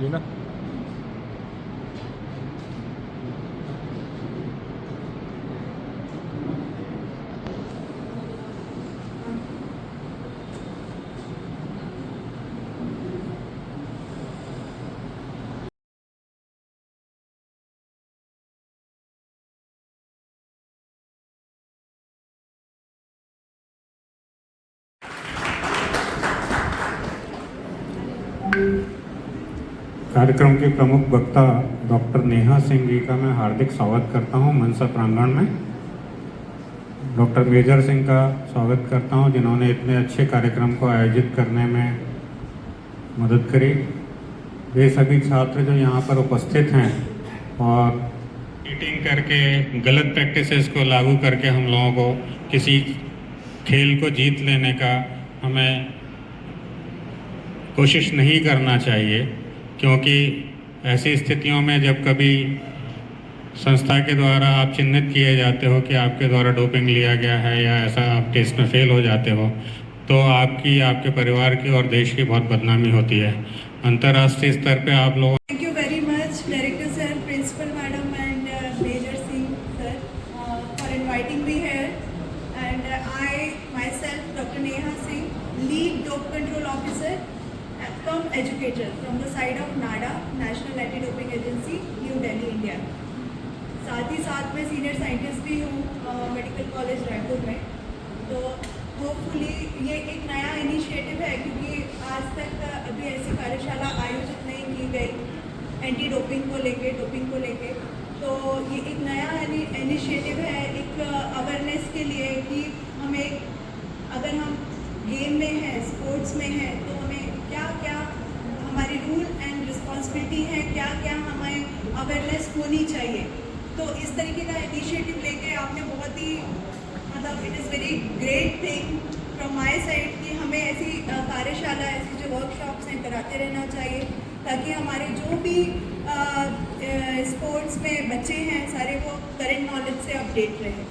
ये ना कार्यक्रम के प्रमुख वक्ता डॉक्टर नेहा सिंह जी का मैं हार्दिक स्वागत करता हूं मनसा प्रांगण में। डॉक्टर मेजर सिंह का स्वागत करता हूं जिन्होंने इतने अच्छे कार्यक्रम को आयोजित करने में मदद करी। वे सभी छात्र जो यहां पर उपस्थित हैं और चीटिंग करके गलत प्रैक्टिसेस को लागू करके हम लोगों को किसी खेल को जीत लेने का हमें कोशिश नहीं करना चाहिए, क्योंकि ऐसी स्थितियों में जब कभी संस्था के द्वारा आप चिन्हित किए जाते हो कि आपके द्वारा डोपिंग लिया गया है या ऐसा आप टेस्ट में फेल हो जाते हो, तो आपकी, आपके परिवार की और देश की बहुत बदनामी होती है। अंतर्राष्ट्रीय स्तर पे आप लोग Thank you very much, Director Sir, Principal Madam and Major Singh Sir for inviting me here. And I myself, Dr. Neha Singh, Lead Dope Control Officer, cum educator from the side of NADA, National Anti-Doping Agency, New Delhi, India. साथ ही साथ मैं senior scientist भी हूँ medical college Raipur में। तो hopefully ये एक नया इनिशिएटिव है, क्योंकि आज तक अभी ऐसी कार्यशाला आयोजित नहीं की गई एंटी डोपिंग को लेके, डोपिंग को लेके। तो ये एक नया इनिशिएटिव है, एक अवेयरनेस के लिए कि हमें, अगर हम गेम में हैं, स्पोर्ट्स में हैं, तो हमें क्या क्या हमारी रूल एंड रिस्पॉन्सिबिलिटी है, क्या क्या हमें अवेयरनेस होनी चाहिए। तो इस तरीके का इनिशिएटिव लेके आपने बहुत ही, मतलब it is very great thing from my side कि हमें ऐसी कार्यशाला, ऐसी जो वर्कशॉप्स हैं कराते रहना चाहिए, ताकि हमारे जो भी स्पोर्ट्स में बच्चे हैं सारे वो करंट नॉलेज से अपडेट रहें।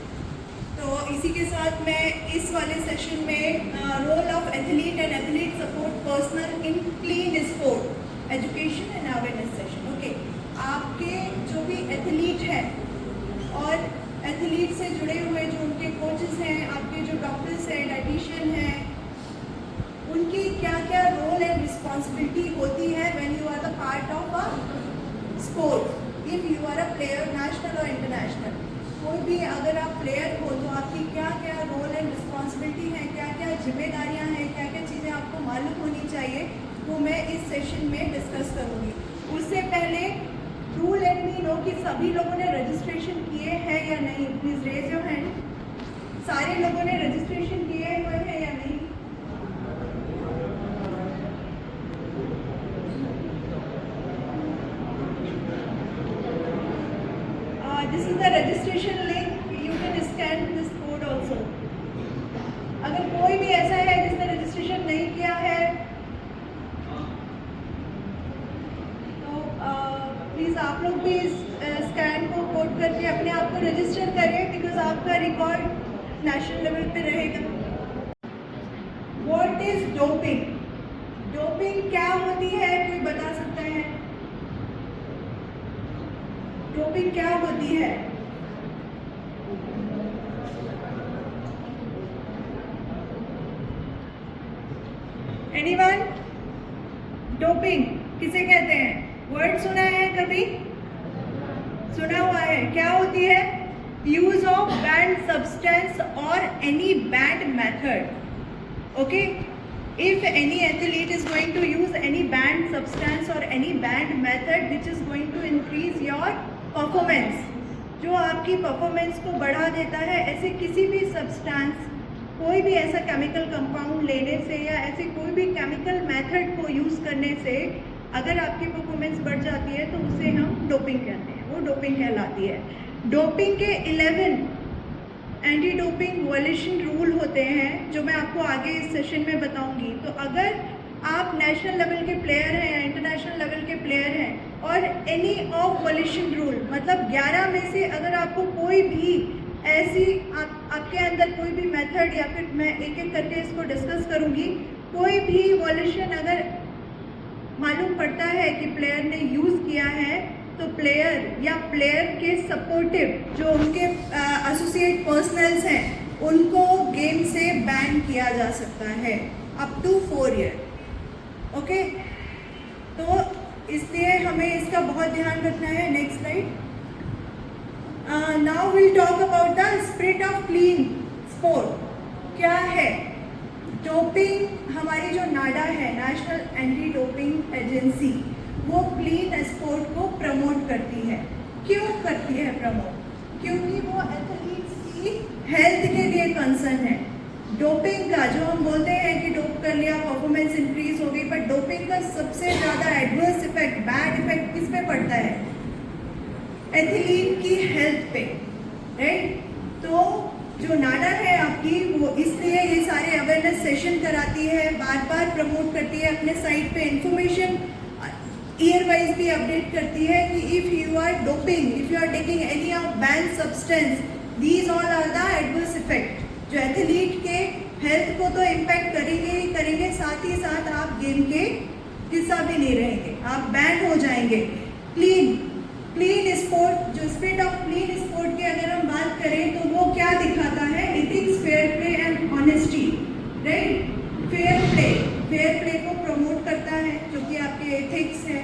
तो इसी के साथ मैं इस वाले सेशन में role of athlete and athlete support personal in clean sport education and awareness session. Okay, आपके जो भी एथलीट हैं और एथलीट से जुड़े हुए जो उनके कोचेस हैं, आपके जो डॉक्टर्स हैं, डाइटिशियन हैं, उनकी क्या क्या रोल एंड रिस्पॉन्सिबिलिटी होती है when you are the part of a sport. If you are a player, national और इंटरनेशनल, कोई भी अगर आप प्लेयर हो तो आपकी क्या क्या रोल एंड रिस्पॉन्सिबिलिटी है, क्या क्या जिम्मेदारियां हैं, क्या क्या चीज़ें आपको मालूम होनी चाहिए, वो मैं इस सेशन में डिस्कस करूँगी। उससे पहले डू लेट मी नो कि सभी लोगों ने रजिस्ट्रेशन किए हैं या नहीं। Please raise your hand. सारे लोगों ने रजिस्ट्रेशन किए हुए हैं या नहीं? This is the registration link. You can scan this code also. अगर कोई भी ऐसा है जिसने रजिस्ट्रेशन नहीं किया है तो प्लीज़ आप लोग भी इस स्कैन को कोड करके अपने आप को रजिस्टर करें, बिकॉज आपका रिकॉर्ड नेशनल लेवल पे रहेगा। What is doping? डोपिंग क्या होती है, कोई बता सकता है? डोपिंग क्या होती है? एनीवन? डोपिंग किसे कहते हैं? वर्ड सुना है कभी? सुना हुआ है? क्या होती है? यूज ऑफ बैंड सब्सटेंस और any band method. Okay, if any athlete is going to use any banned substance or any banned method which is going to increase your performance, जो आपकी परफॉर्मेंस को बढ़ा देता है, ऐसे किसी भी सब्सटेंस, कोई भी ऐसा केमिकल कंपाउंड लेने से या ऐसे कोई भी केमिकल मेथड को यूज़ करने से अगर आपकी परफॉर्मेंस बढ़ जाती है तो उसे हम डोपिंग कहते हैं, वो डोपिंग कहलाती है। डोपिंग के 11 एंटी डोपिंग वॉयलेशन रूल होते हैं, जो मैं आपको आगे इस सेशन में बताऊंगी। तो अगर आप नेशनल लेवल के प्लेयर हैं या इंटरनेशनल लेवल के प्लेयर हैं और एनी ऑफ वॉयलेशन रूल, मतलब 11 में से अगर आपको कोई भी ऐसी आपके अंदर कोई भी मेथड, या फिर मैं एक एक करके इसको डिस्कस करूंगी, कोई भी वॉयलेशन अगर मालूम पड़ता है कि प्लेयर ने यूज़ किया है, तो प्लेयर या प्लेयर के सपोर्टिव जो उनके एसोसिएट पर्सनल्स हैं उनको गेम से बैन किया जा सकता है अप टू 4 ईयर। ओके, तो इसलिए हमें इसका बहुत ध्यान रखना है। Next slide. Now will talk about the spirit of clean sport. क्या है डोपिंग? हमारी जो नाडा है, नेशनल एंटी डोपिंग एजेंसी, वो क्लीन स्पोर्ट को प्रमोट करती है। क्यों करती है प्रमोट? क्योंकि वो एथलीट्स की हेल्थ के लिए कंसर्न है। डोपिंग का जो हम बोलते हैं कि डोप कर लिया परफॉर्मेंस इंक्रीज हो गई, बट डोपिंग का सबसे ज़्यादा एडवर्स इफेक्ट, बैड इफेक्ट किस पे पड़ता है? एथलीट की हेल्थ पे, राइट? तो जो नाडा है आपकी, वो इसलिए ये सारे अवेयरनेस सेशन कराती है, बार बार प्रमोट करती है, अपने साइट पे इंफॉर्मेशन ईयर वाइज भी अपडेट करती है कि if you are doping, if you are taking any of ban substance, these all are the adverse effect जो एथलीट के हेल्थ को तो इम्पैक्ट करेंगे ही करेंगे, साथ ही साथ आप गेम के हिस्सा भी नहीं रहेंगे, आप बैन हो जाएंगे। क्लीन स्पोर्ट, जो स्पिरिट ऑफ क्लीन स्पोर्ट की अगर हम बात करें तो वो क्या दिखाता है? Ethics, fair play and honesty, right? Fair play को प्रमोट करता है, जो कि आपके एथिक्स है,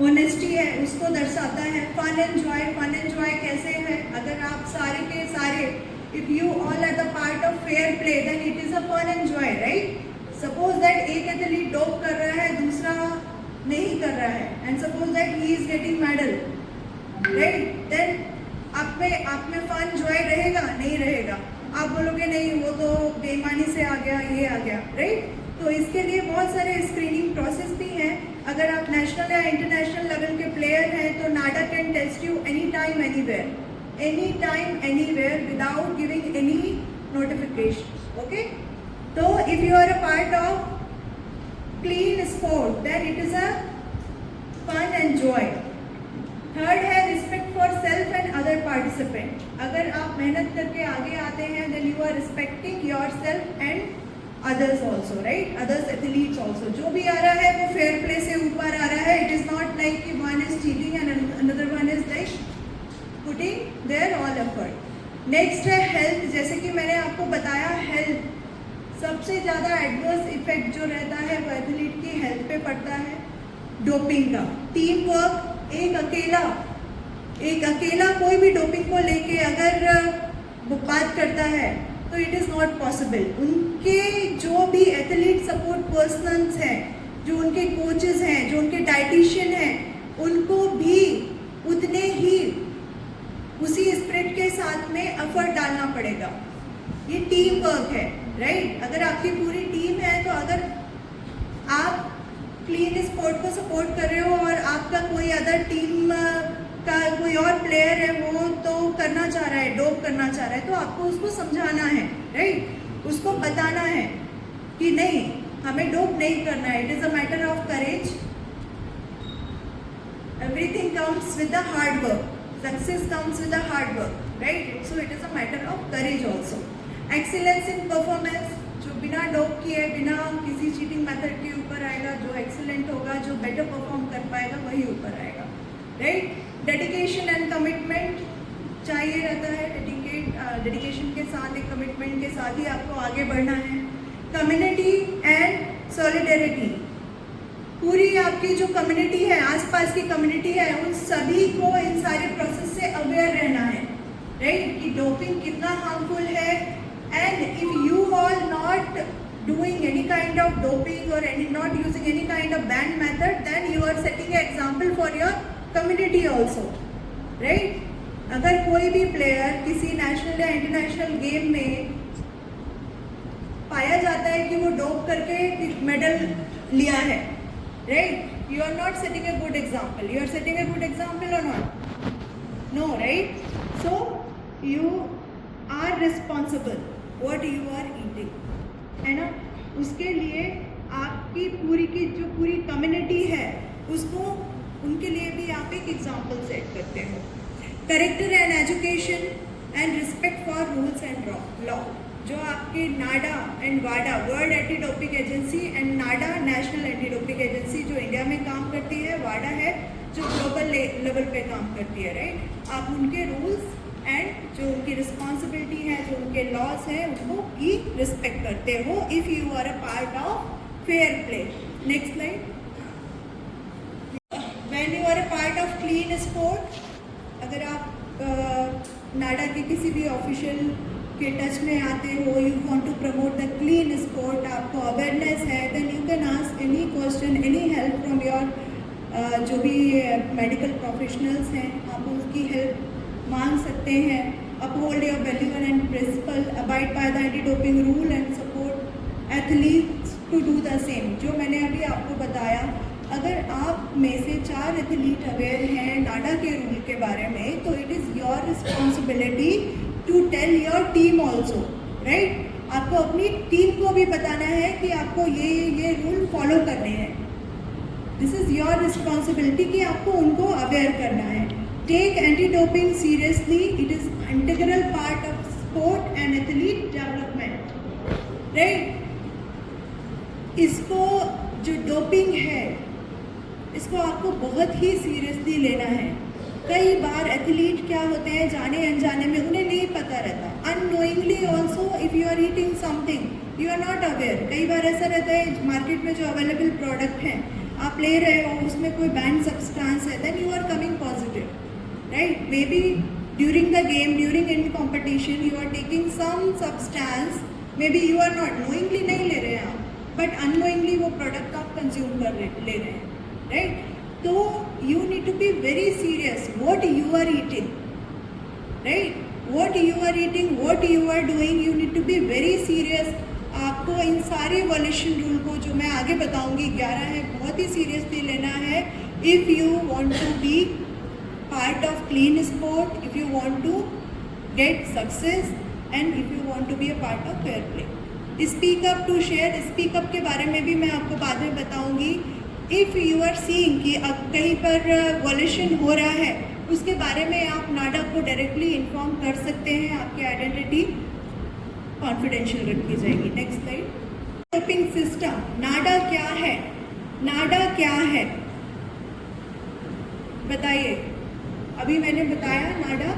ऑनेस्टी है, उसको दर्शाता है। फन एंजॉय कैसे है? अगर आप सारे के सारे, if you all are the part of fair play, then it is a fun enjoy, right? Suppose that एक एथलीट डोप कर रहा है, दूसरा नहीं कर रहा है, and suppose that he is getting medal, right? Then आप में फन जॉय रहेगा? नहीं रहेगा। आप बोलोगे नहीं, वो तो बेईमानी से आ गया, ये आ गया, राइट? तो इसके लिए बहुत सारे स्क्रीनिंग प्रोसेस भी हैं। अगर आप नेशनल या इंटरनेशनल लेवल के प्लेयर हैं तो NADA can test you any time anywhere without giving any notification. Okay, तो if you are a part of clean sport, then it is a fun and joy. Third है respect for self and other participant. अगर आप मेहनत करके आगे आते हैं, then you are respecting your self and others also, right? Others athletes also. जो भी आ रहा है वो फेयर प्ले से ऊपर आ रहा है. It is not like कि one is cheating and another one is like putting their all effort. Next है हेल्थ. जैसे कि मैंने आपको बताया, हेल्थ सबसे ज़्यादा एडवर्स इफेक्ट जो रहता है वो एथलीट की हेल्थ पे पड़ता है डोपिंग का. टीम वर्क, एक अकेला कोई भी डोपिंग को लेके अगर बात करता है तो इट इज़ नॉट पॉसिबल. उनके जो भी एथलीट सपोर्ट पर्सनल्स हैं, जो उनके कोचेस हैं, जो उनके डाइटिशियन हैं, उनको भी उतने ही उसी स्पिरिट के साथ में एफर्ट डालना पड़ेगा. ये टीम वर्क है, राइट? अगर आपकी पूरी टीम है तो अगर आप क्लीन स्पोर्ट को सपोर्ट कर रहे हो और आपका कोई अदर टीम का कोई और प्लेयर है वो तो करना चाह रहा है, डोप करना चाह रहा है, तो आपको उसको समझाना है, राइट? उसको बताना है कि नहीं, हमें डोप नहीं करना है. It is a matter of courage. Everything comes with the hard work. Success comes with the hard work, right? So it is a matter of courage also. Excellence in performance, जो बिना dope किए, बिना किसी cheating method के ऊपर आएगा, जो excellent होगा, जो बेटर परफॉर्म कर पाएगा, वही ऊपर आएगा, राइट? डेडिकेशन एंड कमिटमेंट चाहिए रहता है. डेडिकेशन के साथ, एक कमिटमेंट के साथ ही आपको आगे बढ़ना है. कम्युनिटी एंड सॉलिडेरिटी, पूरी आपकी जो कम्युनिटी है, आसपास की कम्युनिटी है, उन सभी को इन सारे प्रोसेस से अवेयर रहना है, राइट? कि डोपिंग कितना हार्मफुल है. And if you all not doing any kind of doping or not using any kind of banned method, then you are setting an example for your community also, right? अगर कोई भी player किसी national या international game में पाया जाता है कि वो डोप करके मेडल लिया है, right? You are not setting a good example. You are setting a good example or not? No, right? So you are responsible what you are eating, है ना? उसके लिए आपकी पूरी कम्युनिटी है, उसको उनके लिए भी आप एक एग्जाम्पल सेट करते हो. Character and education and respect for rules and law. जो आपके नाडा एंड वाडा, world anti doping agency, and NADA national anti doping agency जो इंडिया में काम करती है, वाडा है जो ग्लोबल लेवल पे काम करती है, राइट। आप उनके रूल्स एंड जो उनकी रिस्पॉन्सिबिलिटी है, जो उनके लॉज हैं, उनको ही रिस्पेक्ट करते हो if you are a part of fair play. Next slide. When you are a part of clean sport, अगर आप नाडा के किसी भी ऑफिशियल के टच में आते हो, you want to promote the clean sport, आपको अवेयरनेस है, then you can ask any question, any help from your जो भी मेडिकल प्रोफेशनल्स हैं, आप उनकी हेल्प मांग सकते हैं। Uphold your value and principle, abide by the anti doping rule and support athletes to do the same. जो मैंने अभी आपको बताया, अगर आप में से 4 एथलीट अवेयर हैं नाडा के रूल के बारे में, तो it is your responsibility to tell your team also, right. आपको अपनी टीम को भी बताना है कि आपको ये रूल फॉलो करने हैं। दिस इज़ योर रिस्पॉन्सिबिलिटी कि आपको उनको अवेयर करना है। Take anti doping seriously, it is integral part of sport and athlete development, right. इसको जो डोपिंग है, इसको आपको बहुत ही सीरियसली लेना है। कई बार एथलीट क्या होते हैं, जाने अनजाने में उन्हें नहीं पता रहता, unknowingly also if you are eating something you are not aware. कई बार ऐसा रहता है मार्केट में जो अवेलेबल प्रोडक्ट हैं आप ले रहे हो, उसमें कोई बैंड सब्सटेंस है, then you are coming positive, right. Maybe during the game, during in competition you are taking some substance, maybe you are not knowingly नहीं ले रहे हैं आप, बट अननोइंगली वो प्रोडक्ट आप कंज्यूम ले रहे हैं, राइट। तो you need to be very serious what you are eating, right? What you are eating, what you are doing, you need to be very serious. आपको इन सारे वॉल्यूशन रूल को जो मैं आगे बताऊंगी 11 है, बहुत ही सीरियसली लेना है if you want to be part of clean sport, if you want to get success and if you want to be a part of fair play. Speak up to share, speak up के बारे में भी मैं आपको बाद में बताऊंगी। If you are seeing कि अब कहीं पर वॉल्यूशन हो रहा है, उसके बारे में आप नाडा को डायरेक्टली इन्फॉर्म कर सकते हैं, आपकी आइडेंटिटी कॉन्फिडेंशियल रखी जाएगी। Next slide. Doping system, NADA क्या है? नाडा क्या है बताइए। अभी मैंने बताया NADA,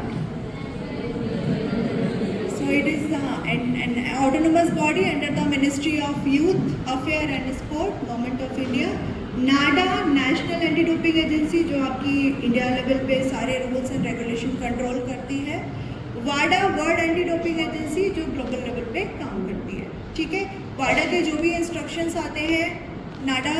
so it is an autonomous body under the ministry of youth affair and sport, government of India. NADA national anti doping agency जो आपकी इंडिया लेवल पे सारे रूल्स एंड रेगुलेशन कंट्रोल करती है। वाडा वर्ल्ड एंटी डोपिंग एजेंसी जो global level पे काम करती है, ठीक है। वाडा के जो भी इंस्ट्रक्शंस आते हैं नाडा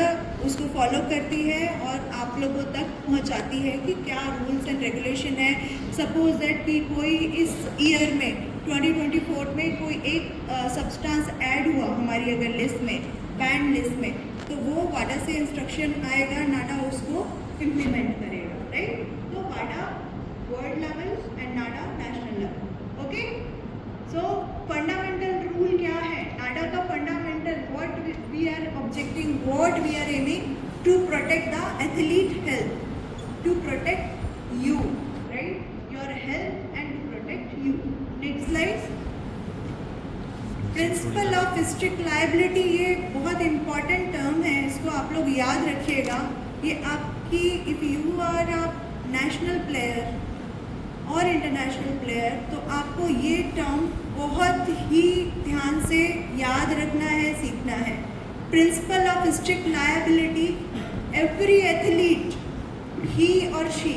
उसको फॉलो करती है और आप लोगों तक पहुंचाती है कि क्या रूल्स एंड रेगुलेशन है। सपोज दैट कि कोई इस ईयर में 2024 में कोई एक सब्सटेंस ऐड हुआ हमारी अगर लिस्ट में, बैंड लिस्ट में, तो वो वाडा से इंस्ट्रक्शन आएगा, नाडा उसको इम्प्लीमेंट करेगा, राइट। तो वाडा world level and NADA national level, okay. So fundamental rule क्या है नाडा का? Fundamental what we are objecting, what we are aiming to protect the athlete health, to protect you, right, your health and to protect you. Next slide. Principle of strict liability, ये बहुत important term है, इसको आप लोग याद रखिएगा। ये आपकी if you are a national player और इंटरनेशनल प्लेयर, तो आपको ये टर्म बहुत ही ध्यान से याद रखना है, सीखना है। Principle of strict liability, every athlete he और she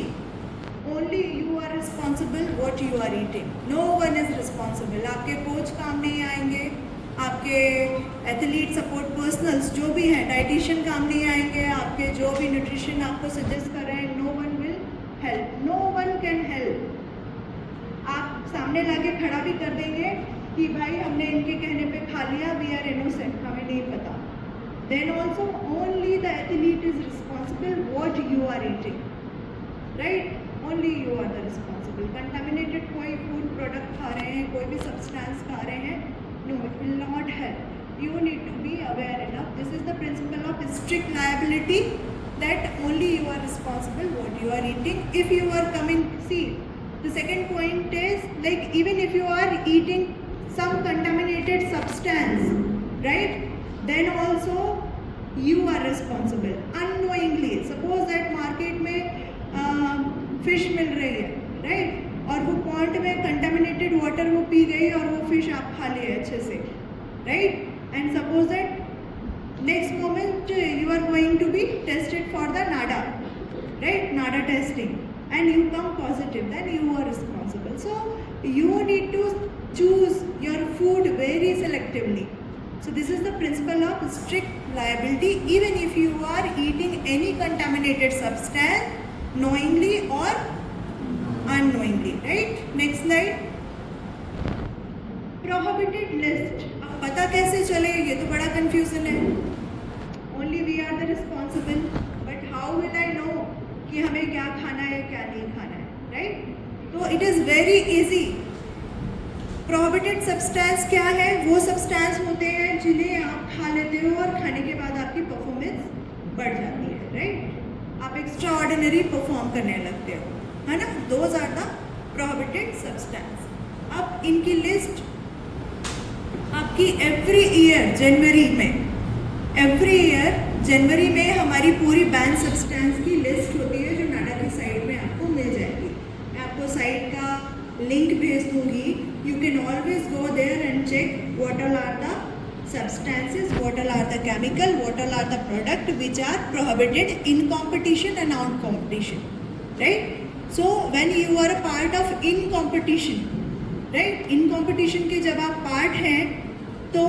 only you are responsible what you are eating, no one is responsible। आपके कोच काम नहीं आएंगे, आपके एथलीट सपोर्ट पर्सनल्स जो भी हैं, डाइटिशियन काम नहीं आएंगे, आपके जो भी न्यूट्रिशन आपको सजेस्ट कर रहे हैं, no one will help, no one can help. आप सामने लाके खड़ा भी कर देंगे कि भाई हमने इनके कहने पे खा लिया, वी आर इनोसेंट, हमें नहीं पता, then also only the athlete is responsible what you are eating, right. Only you are the responsible. Contaminated कोई फूड प्रोडक्ट खा रहे हैं, कोई भी सब्सटेंस खा रहे हैं, no it will not help. You need to be aware enough. This is the principle of strict liability, that only you are responsible what you are eating. If you are coming, see, the second point is like even if you are eating some contaminated substance, right, then also you are responsible unknowingly. Suppose that market में fish मिल रही है, right, और वो pond में contaminated water वो P गई और वो fish आप खा लिए अच्छे से, right, and suppose that next moment you are going to be tested for the NADA, right, NADA testing, and you come positive, then you are responsible. So you need to choose your food very selectively. So this is the principle of strict liability, even if you are eating any contaminated substance knowingly or unknowingly, right. Next slide. Prohibited list. अब पता कैसे चले, ये तो बड़ा confusion है. Only we are the responsible, but how will I know कि हमें क्या खाना है क्या नहीं खाना है, right? तो it is very easy. Prohibited substance क्या है? वो सब्सटेंस होते हैं जिन्हें आप खा लेते हो और खाने के बाद आपकी परफॉर्मेंस बढ़ जाती है, राइट, आप एक्स्ट्रा ऑर्डिनरी परफॉर्म करने लगते हो, है ना. Those are the prohibited substance. अब इनकी लिस्ट आपकी एवरी ईयर जनवरी में हमारी पूरी बैन सब्सटेंस की लिस्ट होती है जो नाडा की साइट में आपको मिल जाएगी. मैं आपको साइट का लिंक भेज दूंगी. You can always go there and check what all are the substances, what all are the chemical, what all are the product which are prohibited in competition and out competition, right? So when you are a part of in competition, right? In competition के जब आप part हैं तो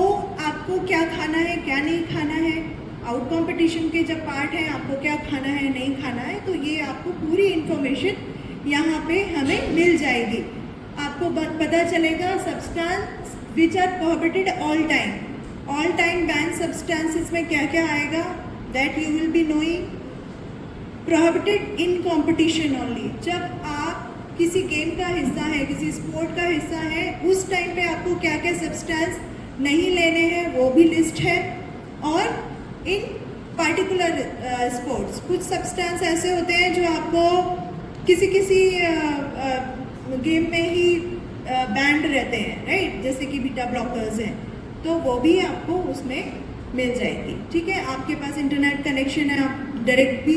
आपको क्या खाना है क्या नहीं खाना है. आउट कंपटीशन के जब पार्ट है आपको क्या खाना है नहीं खाना है. तो ये आपको पूरी इंफॉर्मेशन यहाँ पे हमें मिल जाएगी. आपको पता चलेगा substance which are prohibited all time ban substances में क्या क्या आएगा, that you will be knowing. Prohibited in competition only. जब आप किसी गेम का हिस्सा है, किसी स्पोर्ट का हिस्सा है, उस टाइम पे आपको क्या क्या सब्सटेंस नहीं लेने हैं वो भी लिस्ट है. और इन पर्टिकुलर स्पोर्ट्स कुछ सब्सटेंस ऐसे होते हैं जो आपको किसी गेम में ही बैंड रहते हैं, राइट, जैसे कि बीटा ब्लॉकर्स हैं, तो वो भी आपको उसमें मिल जाएगी. ठीक है, आपके पास इंटरनेट कनेक्शन है, आप डायरेक्ट भी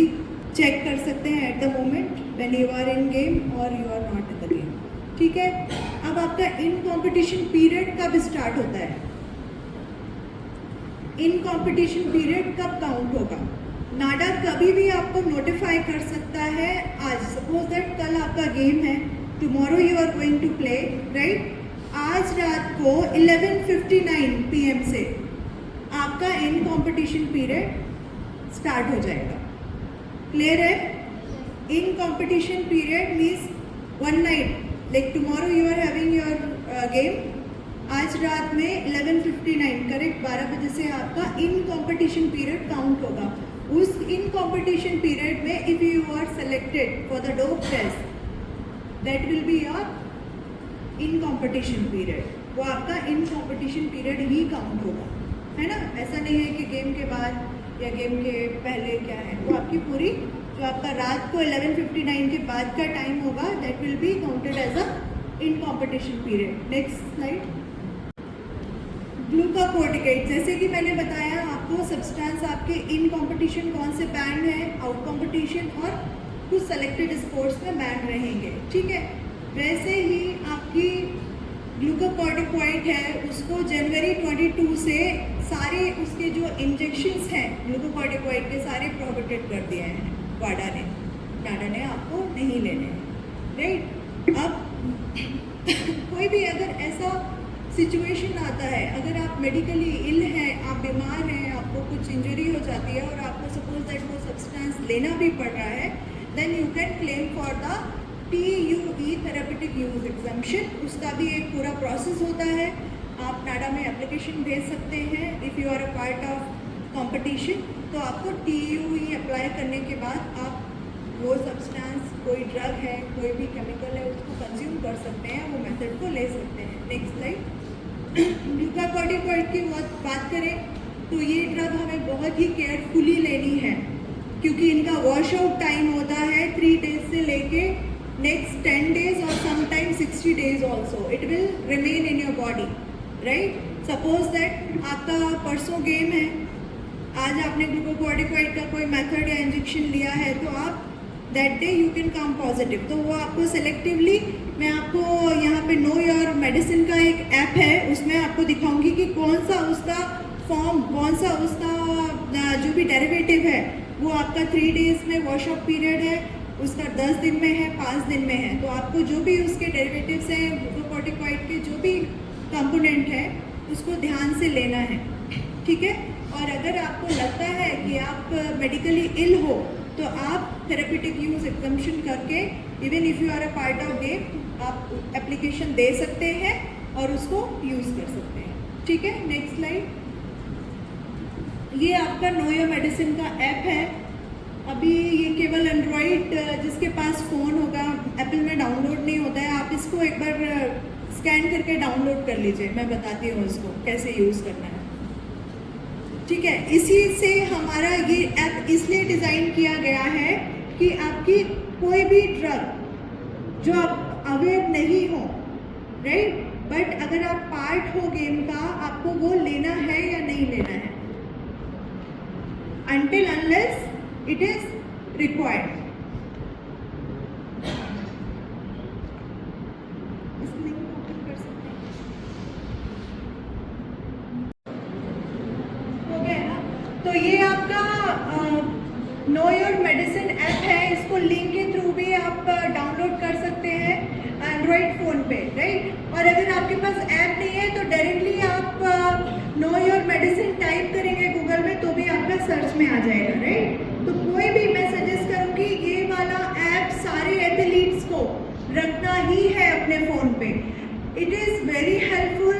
चेक कर सकते हैं at the moment when you are in game और you are not in the game. ठीक है, अब आपका इन कंपटीशन पीरियड कब स्टार्ट होता है? इन कंपटीशन पीरियड कब काउंट होगा? नाडा कभी भी आपको नोटिफाई कर सकता है. आज सपोज दैट कल आपका गेम है, tomorrow you are going to play, right. आज रात को 11:59 PM से आपका इन कंपटीशन पीरियड स्टार्ट हो जाएगा. क्लियर है? In competition period means one night, like tomorrow you are having your game. आज रात में 11:59 करेक्ट 12 बजे से आपका इन कंपटीशन पीरियड काउंट होगा. उस इन कंपटीशन पीरियड में if you are selected for the dope test, that will be your in competition period. वो आपका इन कंपटीशन पीरियड ही काउंट होगा, है ना. ऐसा नहीं है कि गेम के बाद या गेम के पहले क्या है. वो आपकी पूरी जो आपका रात को 11:59 के बाद का टाइम होगा, that will be counted as a in competition period. Next slide. Glucocorticoid, जैसे कि मैंने बताया आपको सब्सटेंस आपके इन कंपटीशन कौन से बैंड है, आउट कंपटीशन और कुछ सेलेक्टेड स्पोर्ट्स में बैंड रहेंगे. ठीक है, वैसे ही आपकी ग्लूकोकोर्टिकोइड है उसको जनवरी 22 से सारे उसके जो इंजेक्शंस हैं ग्लूकोकोर्टिकोइड के सारे प्रोहिबिटेड कर दिए हैं नाडा ने आपको नहीं लेने हैं, राइट. अब कोई भी अगर ऐसा सिचुएशन आता है, अगर आप मेडिकली इल हैं, आप बीमार हैं, आपको कुछ इंजरी हो जाती है और आपको सपोज दैट वो सब्सटेंस लेना भी पड़ रहा है, then you can claim for the TUE therapeutic use exemption. उसका भी एक पूरा प्रोसेस होता है. आप नाडा में एप्लीकेशन भेज सकते हैं if you are a part of competition. तो आपको TUE अप्लाई करने के बाद आप वो सब्सटेंस, कोई ड्रग है, कोई भी केमिकल है, उसको कंज्यूम कर सकते हैं, वो मेथड को ले सकते हैं. Next slide. ग्लूकोकोर्टिकोइड की बात करें तो ये ड्रग हमें बहुत ही केयरफुली लेनी है क्योंकि इनका वॉश आउट टाइम होता है 3 डेज से लेके नेक्स्ट 10 days और sometime 60 days also. It will remain in your body. Right? Suppose that आपका परसों गेम है, आज आपने ग्लूकोकॉर्टिकॉइड का कोई मेथड या इंजेक्शन लिया है, तो आप that day you can come positive. तो वो आपको सेलेक्टिवली, मैं आपको यहाँ पे नो योर मेडिसिन का एक ऐप है, उसमें आपको दिखाऊंगी कि कौन सा उसका फॉर्म, कौन सा उसका जो भी डेरिवेटिव है वो आपका 3 डेज में वॉश ऑफ पीरियड है, उसका 10 दिन में है, 5 दिन में है। तो आपको जो भी उसके डेरिवेटिव्स हैं, ग्लूकोकॉर्टिकॉइड के जो भी कंपोनेंट है, उसको ध्यान से लेना है, ठीक है? और अगर आपको लगता है कि आप मेडिकली इल हो, तो आप थेरेपेटिक यूज एग्जम्पशन करके, even if you are a part of game, आप एप्लीकेशन दे सकते हैं और उसको यूज़ कर सकते हैं, ठीक है? Next slide. ये आपका नो योर मेडिसिन का ऐप है। अभी ये केवल एंड्रॉइड जिसके पास फ़ोन होगा, एप्पल में डाउनलोड नहीं होता है। आप इसको एक बार स्कैन करके डाउनलोड कर लीजिए, मैं बताती हूँ इसको कैसे यूज़ करना है, ठीक है? इसी से हमारा ये ऐप इसलिए डिज़ाइन किया गया है कि आपकी कोई भी ड्रग जो आप अवेयर नहीं हो, राइट, बट अगर आप पार्ट हो गेम का, आपको वो लेना है या नहीं लेना है, until unless it is required. इस लिंक को ओपन कर सकते हैं, हो गया ना? तो ये आपका नो योर मेडिसिन ऐप है, इसको लिंक के थ्रू भी आप डाउनलोड कर सकते हैं एंड्रॉइड फ़ोन पे, राइट? और अगर आपके पास ऐप नहीं है तो डायरेक्टली आप नो योर मेडिसिन टाइप करेंगे गूगल में तो भी आपका सर्च में आ जाएगा, राइट? तो कोई भी, मैं सजेस्ट करूँगी ये वाला ऐप सारे एथलीट्स को रखना ही है अपने फ़ोन पे। It is very helpful.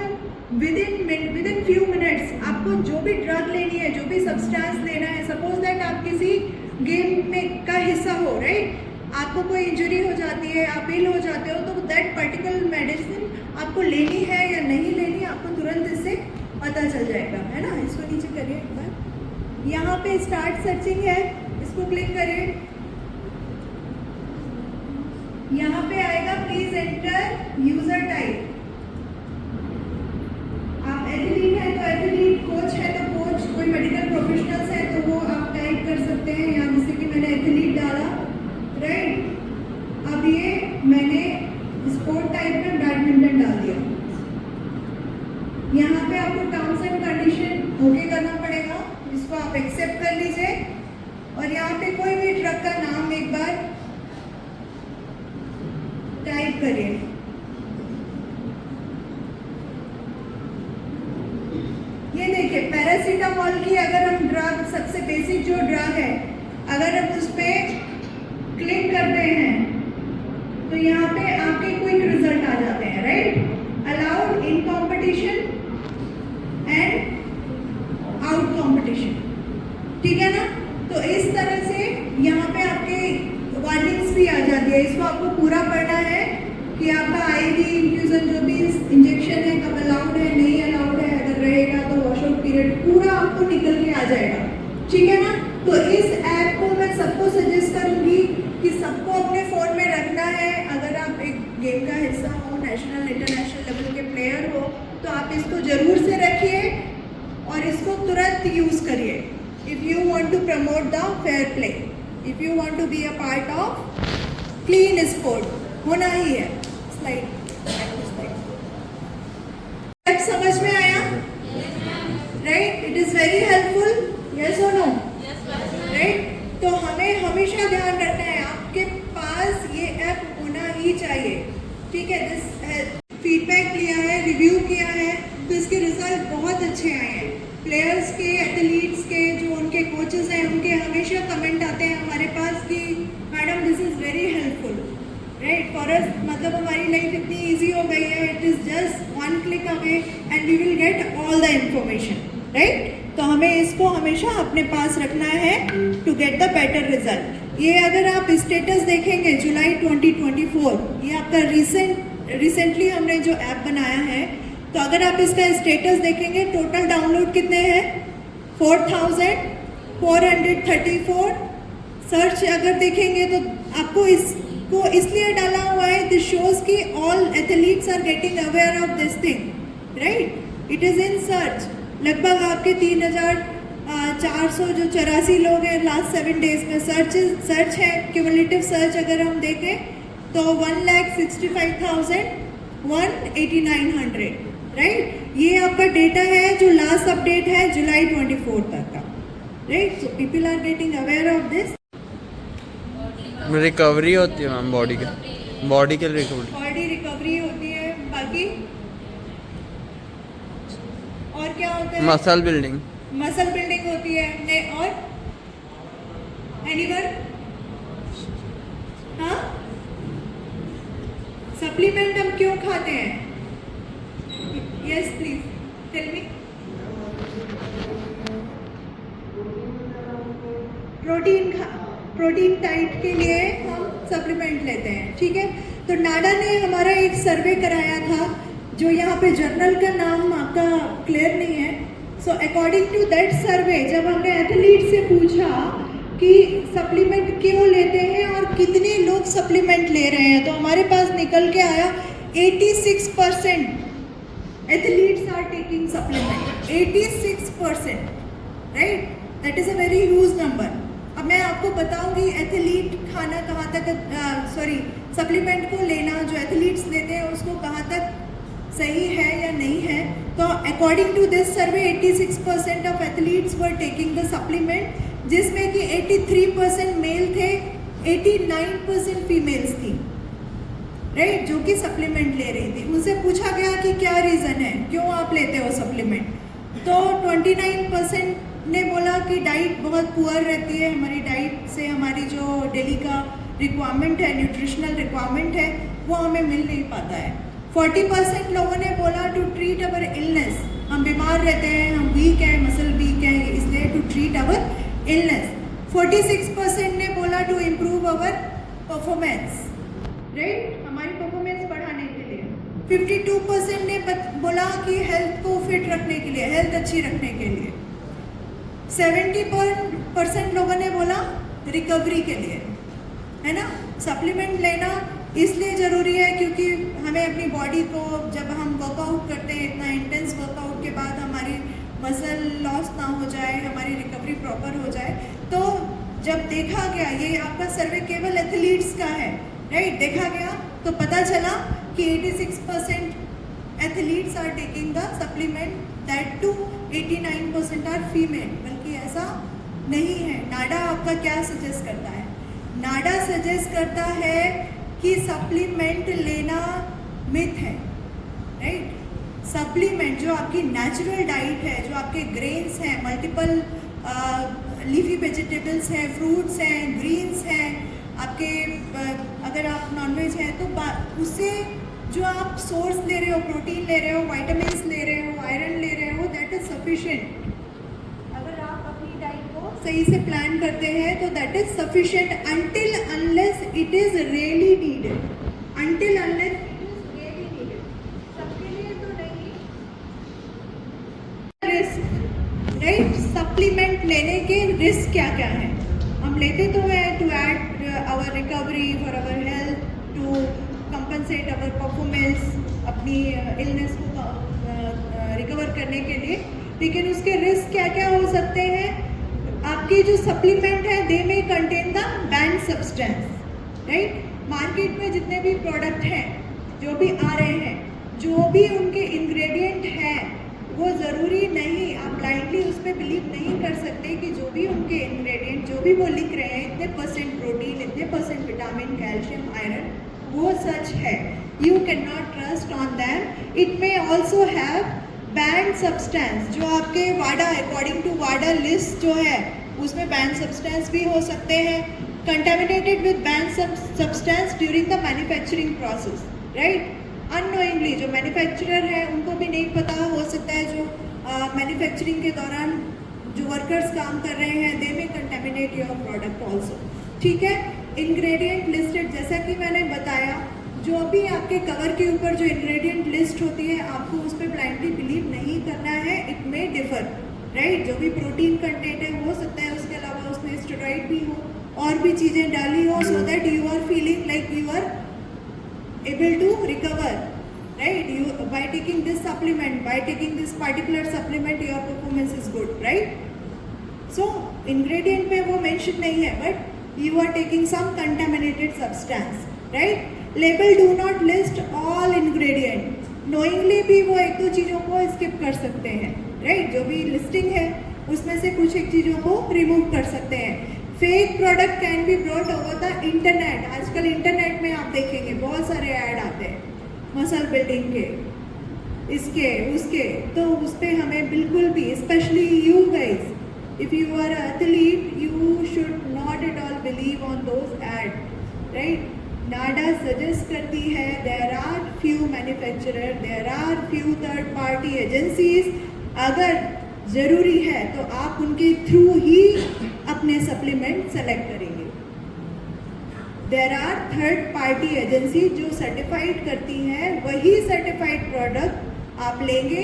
Within few minutes आपको जो भी ड्रग लेनी है, जो भी सब्सटेंस लेना है, सपोज दैट आप किसी गेम में का हिस्सा हो, राइट, आपको कोई इंजरी हो जाती है, आप इल हो जाते हो, तो दैट पर्टिकुलर मेडिसिन आपको लेनी है या नहीं लेनी, आपको तुरंत इससे पता चल जाएगा, है ना? इसको नीचे करिए एक बार, यहाँ पे स्टार्ट सर्चिंग है, इसको क्लिक करिए, यहाँ पे आएगा प्लीज एंटर यूजर टाइप। आप एथलीट है तो एथलीट, कोच है तो कोच, कोई मेडिकल प्रोफेशनल्स है तो वो आप टाइप कर सकते हैं, यहाँ जैसे कि मैंने एथलीट डाला, राइट? अब ये मैंने स्पोर्ट टाइप में बैडमिंटन डाल दिया। यहाँ पे आपको टर्म्स एंड कंडीशन ओके करना पड़ेगा, इसको आप एक्सेप्ट कर लीजिए, और यहाँ पे कोई भी ड्रग का नाम एक बार टाइप करिए। ये देखिए पैरासीटामोल की अगर हम ड्रग, सबसे बेसिक जो ड्रग है, अगर हम उस पर क्लिक करते हैं तो यहाँ पे आपके क्विक रिजल्ट आ जाते हैं, right? Allowed in competition and out competition, ठीक है ना? तो इस तरह से यहाँ पे आपके वार्निंग्स भी आ जाती है। इसको आपको पूरा पढ़ना है कि आपका आईवी इन्फ्यूजन जो भी इंजेक्शन है कब अलाउड है, नहीं अलाउड है, अगर रहेगा तो वॉश आउट पीरियड पूरा आपको निकल के आ जाएगा, ठीक है ना? तो इस ऐप को मैं सबको सजेस्ट करूँगी कि सबको अपने फ़ोन में रखना है। अगर आप एक गेम का हिस्सा हो, नेशनल इंटरनेशनल लेवल के प्लेयर हो, तो आप इसको ज़रूर से रखिए और इसको तुरंत यूज़ करिए। If you want to promote the fair play, if you want to be a part of clean sport, होना ही है। स्लाइड समझ में आया, right? It is very helpful, yes और नो, राइट? तो हमें हमेशा ध्यान रखना है, आपके पास ये ऐप होना ही चाहिए, ठीक है? दिस फीडबैक लिया है, रिव्यू किया है, तो इसके रिजल्ट बहुत अच्छे आए हैं। प्लेयर्स के, एथलीट्स के, जो उनके कोचेस हैं, उनके हमेशा कमेंट आते हैं हमारे पास कि madam this is very helpful, right? For us, मतलब हमारी लाइफ इतनी ईजी हो गई है, it is just one click away and we will get all the information, right? तो हमें इसको हमेशा अपने पास रखना है to get the better result. ये अगर आप स्टेटस देखेंगे जुलाई 2024, ये आपका रिसेंटली हमने जो ऐप बनाया है, तो अगर आप इसका स्टेटस देखेंगे, टोटल डाउनलोड कितने हैं? 4434। सर्च अगर देखेंगे तो आपको इसको इसलिए डाला हुआ है, दिस शोज कि all athletes are getting aware of this thing, right? It is in search. लगभग आपके 3,484 लोग हैं लास्ट 7 डेज में सर्च है। क्यूमुलेटिव सर्च अगर हम देखें तो 1,65,900, राइट। ये आपका डेटा है जो लास्ट अपडेट है जुलाई 24 तक का, right. So people are getting aware of this. Recovery होती है मैम बॉडी के रिकवरी। बॉडी रिकवरी होती है। बाकी और क्या होता है? मसल बिल्डिंग होती है। नहीं और एनीवन? हाँ, सप्लीमेंट हम क्यों खाते हैं? Yes please tell me. Protein diet के लिए हम सप्लीमेंट लेते हैं, ठीक है। तो नाडा ने हमारा एक सर्वे कराया था, जो यहाँ पे जर्नल का नाम आपका क्लियर नहीं है। सो अकॉर्डिंग टू दैट सर्वे, जब हमने एथलीट से पूछा कि सप्लीमेंट क्यों लेते हैं और कितने लोग सप्लीमेंट ले रहे हैं, तो हमारे पास निकल के आया 86% athletes are taking supplement. 86%, right. That is a very huge number. अब मैं आपको बताऊंगी एथलीट खाना कहाँ तक, सप्लीमेंट को लेना जो एथलीट्स लेते हैं उसको कहाँ तक सही है या नहीं है। तो according to this survey 86% of athletes were taking the supplement, जिसमें कि 83% मेल थे, 89% फीमेल्स थी, राइट, जो कि सप्लीमेंट ले रही थी। उनसे पूछा गया कि क्या रीज़न है, क्यों आप लेते हो सप्लीमेंट। तो 29% ने बोला कि डाइट बहुत पुअर रहती है, हमारी डाइट से हमारी जो डेली का रिक्वायरमेंट है, न्यूट्रिशनल रिक्वायरमेंट है, वो हमें मिल नहीं पाता है। 40% लोगों ने बोला टू ट्रीट अवर इलनेस, हम बीमार रहते हैं, हम वीक हैं, मसल वीक है, इसलिए टू ट्रीट अवर इलनेस। 46% ने बोला to improve our performance, right, हमारी परफॉर्मेंस बढ़ाने के लिए। 52% ने बोला कि हेल्थ को फिट रखने के लिए, हेल्थ अच्छी रखने के लिए। 70% लोगों ने बोला रिकवरी के लिए, है ना। सप्लीमेंट लेना इसलिए ज़रूरी है क्योंकि हमें अपनी बॉडी को, जब हम वर्कआउट करते हैं, इतना इंटेंस वर्कआउट के बाद हमारी मसल लॉस ना हो जाए, हमारी रिकवरी प्रॉपर हो जाए। तो जब देखा गया, ये आपका सर्वे केवल एथलीट्स का है, राइट, देखा गया तो पता चला कि 86% athletes are taking the supplement, that to 89% are female. बल्कि ऐसा नहीं है। नाडा आपका क्या सजेस्ट करता है? नाडा सजेस्ट करता है कि सप्लीमेंट लेना मिथ है, राइट। सप्लीमेंट जो आपकी नेचुरल डाइट है, जो आपके ग्रेन्स हैं, मल्टीपल लीफी वेजिटेबल्स हैं, फ्रूट्स हैं, ग्रीन्स हैं, आपके अगर आप नॉनवेज हैं तो उससे जो आप सोर्स ले रहे हो, प्रोटीन ले रहे हो, वाइटामिन्स ले रहे हो, आयरन ले रहे हो, दैट इज सफिशिएंट। अगर आप अपनी डाइट को सही से प्लान करते हैं तो that is sufficient until unless it is really needed. Until unless it is really needed, सबके लिए तो नहीं। रिस्क, राइट, सप्लीमेंट लेने के रिस्क क्या क्या है? हम लेते तो हैं to add our recovery for our health, to compensate our performance, अपनी इलनेस को रिकवर करने के लिए, लेकिन उसके रिस्क क्या क्या हो सकते हैं? आपके जो सप्लीमेंट है दे में contain the band substance, right. Market में जितने भी प्रोडक्ट हैं, जो भी आ रहे हैं, जो भी उनके इंग्रेडिएंट हैं, वो ज़रूरी नहीं, आप ब्लाइंडली उस पर बिलीव नहीं कर सकते कि जो भी उनके इंग्रेडिएंट, जो भी वो लिख रहे हैं, इतने % प्रोटीन, इतने % विटामिन, कैल्शियम, आयरन, वो सच है। You can not trust on them. It may also have banned substance, जो आपके वाडा, अकॉर्डिंग टू वाडा लिस्ट जो है उसमें बैंड सब्सटेंस भी हो सकते हैं, contaminated with band substance during the manufacturing process, right. Unknowingly जो मैन्युफैक्चरर है उनको भी नहीं पता हो सकता है, जो मैन्युफैक्चरिंग के दौरान जो वर्कर्स काम कर रहे हैं, दे में कंटेमिनेट योर प्रोडक्ट ऑल्सो, ठीक है। इंग्रेडिएंट लिस्टेड, जैसा कि मैंने बताया, जो भी आपके कवर के ऊपर जो इंग्रेडिएंट लिस्ट होती है, आपको उस पर ब्लाइंडली बिलीव नहीं करना है। It may differ, right. जो भी प्रोटीन कंटेंट है हो सकता है उसके अलावा उसमें स्टेरॉइड भी हो, और भी चीज़ें डाली हो, so that you are feeling like you are able to recover, right? You by taking this supplement, by taking this particular supplement, your performance is good, right? So ingredient पे वो mention नहीं है, but you are taking some contaminated substance, right? Label do not list all ingredient. Knowingly भी वो एक दो चीज़ों को skip कर सकते हैं, right? जो भी listing है उसमें से कुछ एक चीज़ों को remove कर सकते हैं. Fake product can be brought over the internet. आजकल इंटरनेट में आप देखेंगे बहुत सारे ऐड आते हैं मसल बिल्डिंग के, इसके उसके, तो उस पर हमें बिल्कुल भी, specially you guys, if you are athlete, you should not at all believe on those ad, right? NADA suggest करती है, there are few manufacturer, there are few third party agencies. अगर ज़रूरी है तो आप उनके थ्रू ही अपने सप्लीमेंट सेलेक्ट करेंगे. There are third party agency जो सर्टिफाइड करती है, वही सर्टिफाइड प्रोडक्ट आप लेंगे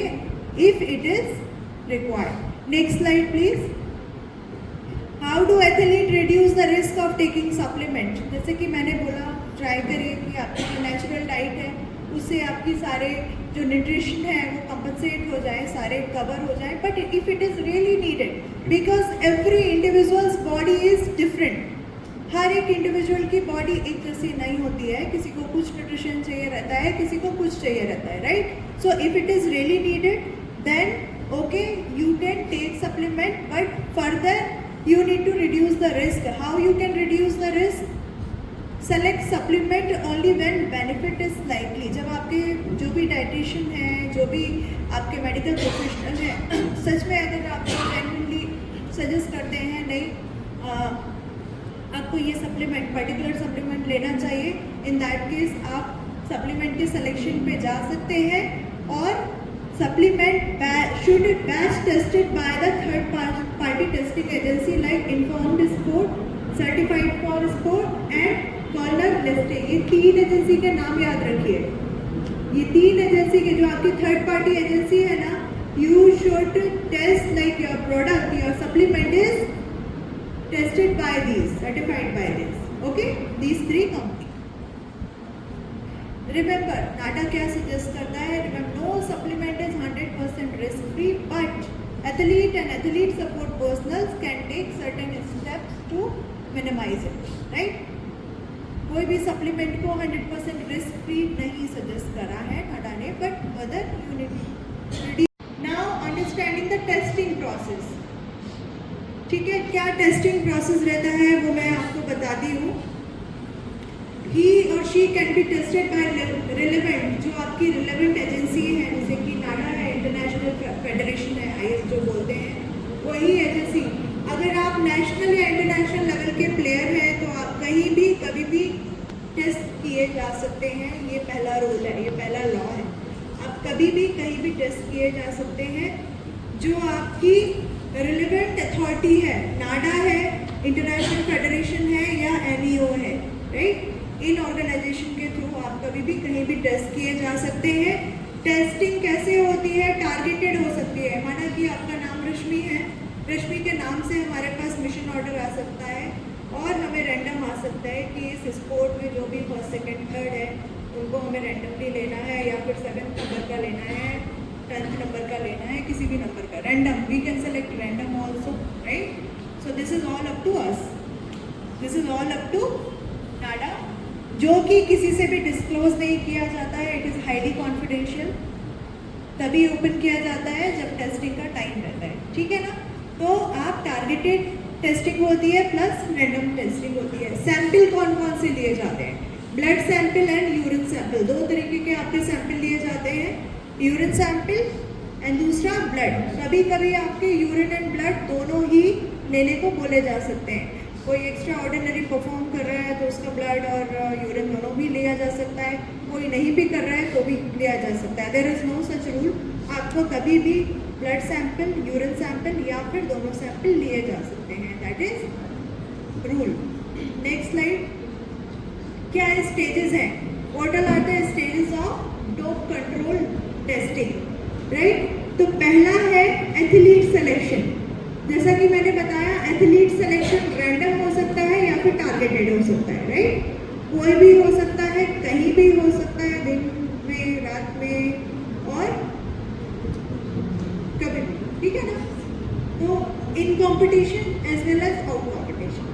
if it is required. Next slide please. How do athlete reduce the risk of taking supplement? जैसे कि मैंने बोला, ट्राई करिए कि आपकी जो नेचुरल डाइट है उससे आपकी सारे जो न्यूट्रिशन है वो कंपनसेट हो जाए, सारे कवर हो जाए. But if it is really needed, because every individual's body is different. हर एक इंडिविजुअल की बॉडी एक जैसी नहीं होती है. किसी को कुछ न्यूट्रिशन चाहिए रहता है, किसी को कुछ चाहिए रहता है, right? So if it is really needed, then okay, you can take supplement, but further you need to reduce the risk. How you can reduce the risk? Select supplement only when benefit is likely. जब आपके जो भी dietitian हैं, जो भी आपके medical professional हैं, सच में अगर आपको जेन्युइनली सजेस्ट करते हैं नहीं आपको ये सप्लीमेंट, पर्टिकुलर सप्लीमेंट लेना चाहिए, इन दैट केस आप सप्लीमेंट के सिलेक्शन पे जा सकते हैं. और supplement should be batch tested by the third party testing agency like Informed Sport, Certified for Sport and Collar Listing. ये तीन एजेंसी के नाम याद रखिए. ये तीन एजेंसी के जो आपकी थर्ड पार्टी एजेंसी है ना, you should test like your product, your supplement is tested by these, certified by this. Okay, these three companies. Remember, NADA क्या सजेस्ट करता है? Remember, no supplement is 100% risk free, but athlete and athlete support personnel can take certain steps to minimize it, right? कोई भी supplement को 100% risk free नहीं suggest करा है NADA ने, but other unit. Now understanding the testing process. ठीक है, क्या टेस्टिंग प्रोसेस रहता है वो मैं आपको बताती हूँ. He or she can be tested by relevant, जो आपकी relevant एजेंसी है, जैसे कि नाडा है, इंटरनेशनल फेडरेशन है, IF जो बोलते हैं, वही एजेंसी. अगर आप नेशनल या इंटरनेशनल लेवल के प्लेयर हैं तो आप कहीं भी कभी भी टेस्ट किए जा सकते हैं. ये पहला रूल है, ये पहला लॉ है. आप कभी भी कहीं भी टेस्ट किए जा सकते हैं. जो आपकी रिलेवेंट अथॉरिटी है, नाडा है, इंटरनेशनल फेडरेशन है या MEO है, राइट? इन ऑर्गेनाइजेशन के थ्रू आप कभी भी कहीं भी टेस्ट किए जा सकते हैं. टेस्टिंग कैसे होती है? टारगेटेड हो सकती है. माना कि आपका नाम रश्मि है, रश्मि के नाम से हमारे पास मिशन ऑर्डर आ सकता है और हमें रैंडम आ सकता है कि इस स्पोर्ट में जो भी फर्स्ट सेकंड थर्ड है उनको हमें रैंडमली लेना है, या फिर 7th नंबर का लेना है, 10th नंबर का लेना है, किसी भी नंबर का. Random, we can select random also, right? So this is all up to us, this is all up to NADA, जो कि किसी से भी डिस्क्लोज नहीं किया जाता है. It is highly confidential. तभी ओपन किया जाता है जब टेस्टिंग का टाइम रहता है, ठीक है ना? तो आप टारगेटेड टेस्टिंग होती है प्लस रैंडम टेस्टिंग होती है. सैंपल कौन कौन से लिए जाते हैं? Blood sample and urine sample. दो तरीके के आपके सैंपल लिए जाते हैं, यूरिन सैंपल एंड दूसरा ब्लड. कभी कभी आपके यूरिन एंड ब्लड दोनों ही लेने को बोले जा सकते हैं. कोई एक्स्ट्रा ऑर्डिनरी परफॉर्म कर रहा है तो उसका ब्लड और यूरिन दोनों भी लिया जा सकता है. कोई नहीं भी कर रहा है तो भी लिया जा सकता है. There is no such rule. आपको कभी भी ब्लड सैंपल, यूरिन सैंपल या फिर दोनों सैंपल लिए जा सकते हैं. That is rule. Next slide. क्या स्टेजेस हैं? What are the stages of dope control testing, right? तो पहला है एथलीट सिलेक्शन. जैसा कि मैंने बताया, एथलीट सिलेक्शन रैंडम हो सकता है या फिर टारगेटेड हो सकता है, राइट? कोई भी हो सकता है, कहीं भी हो सकता है, दिन में में, रात में और कभी भी, ठीक है ना। तो in competition as well as out competition,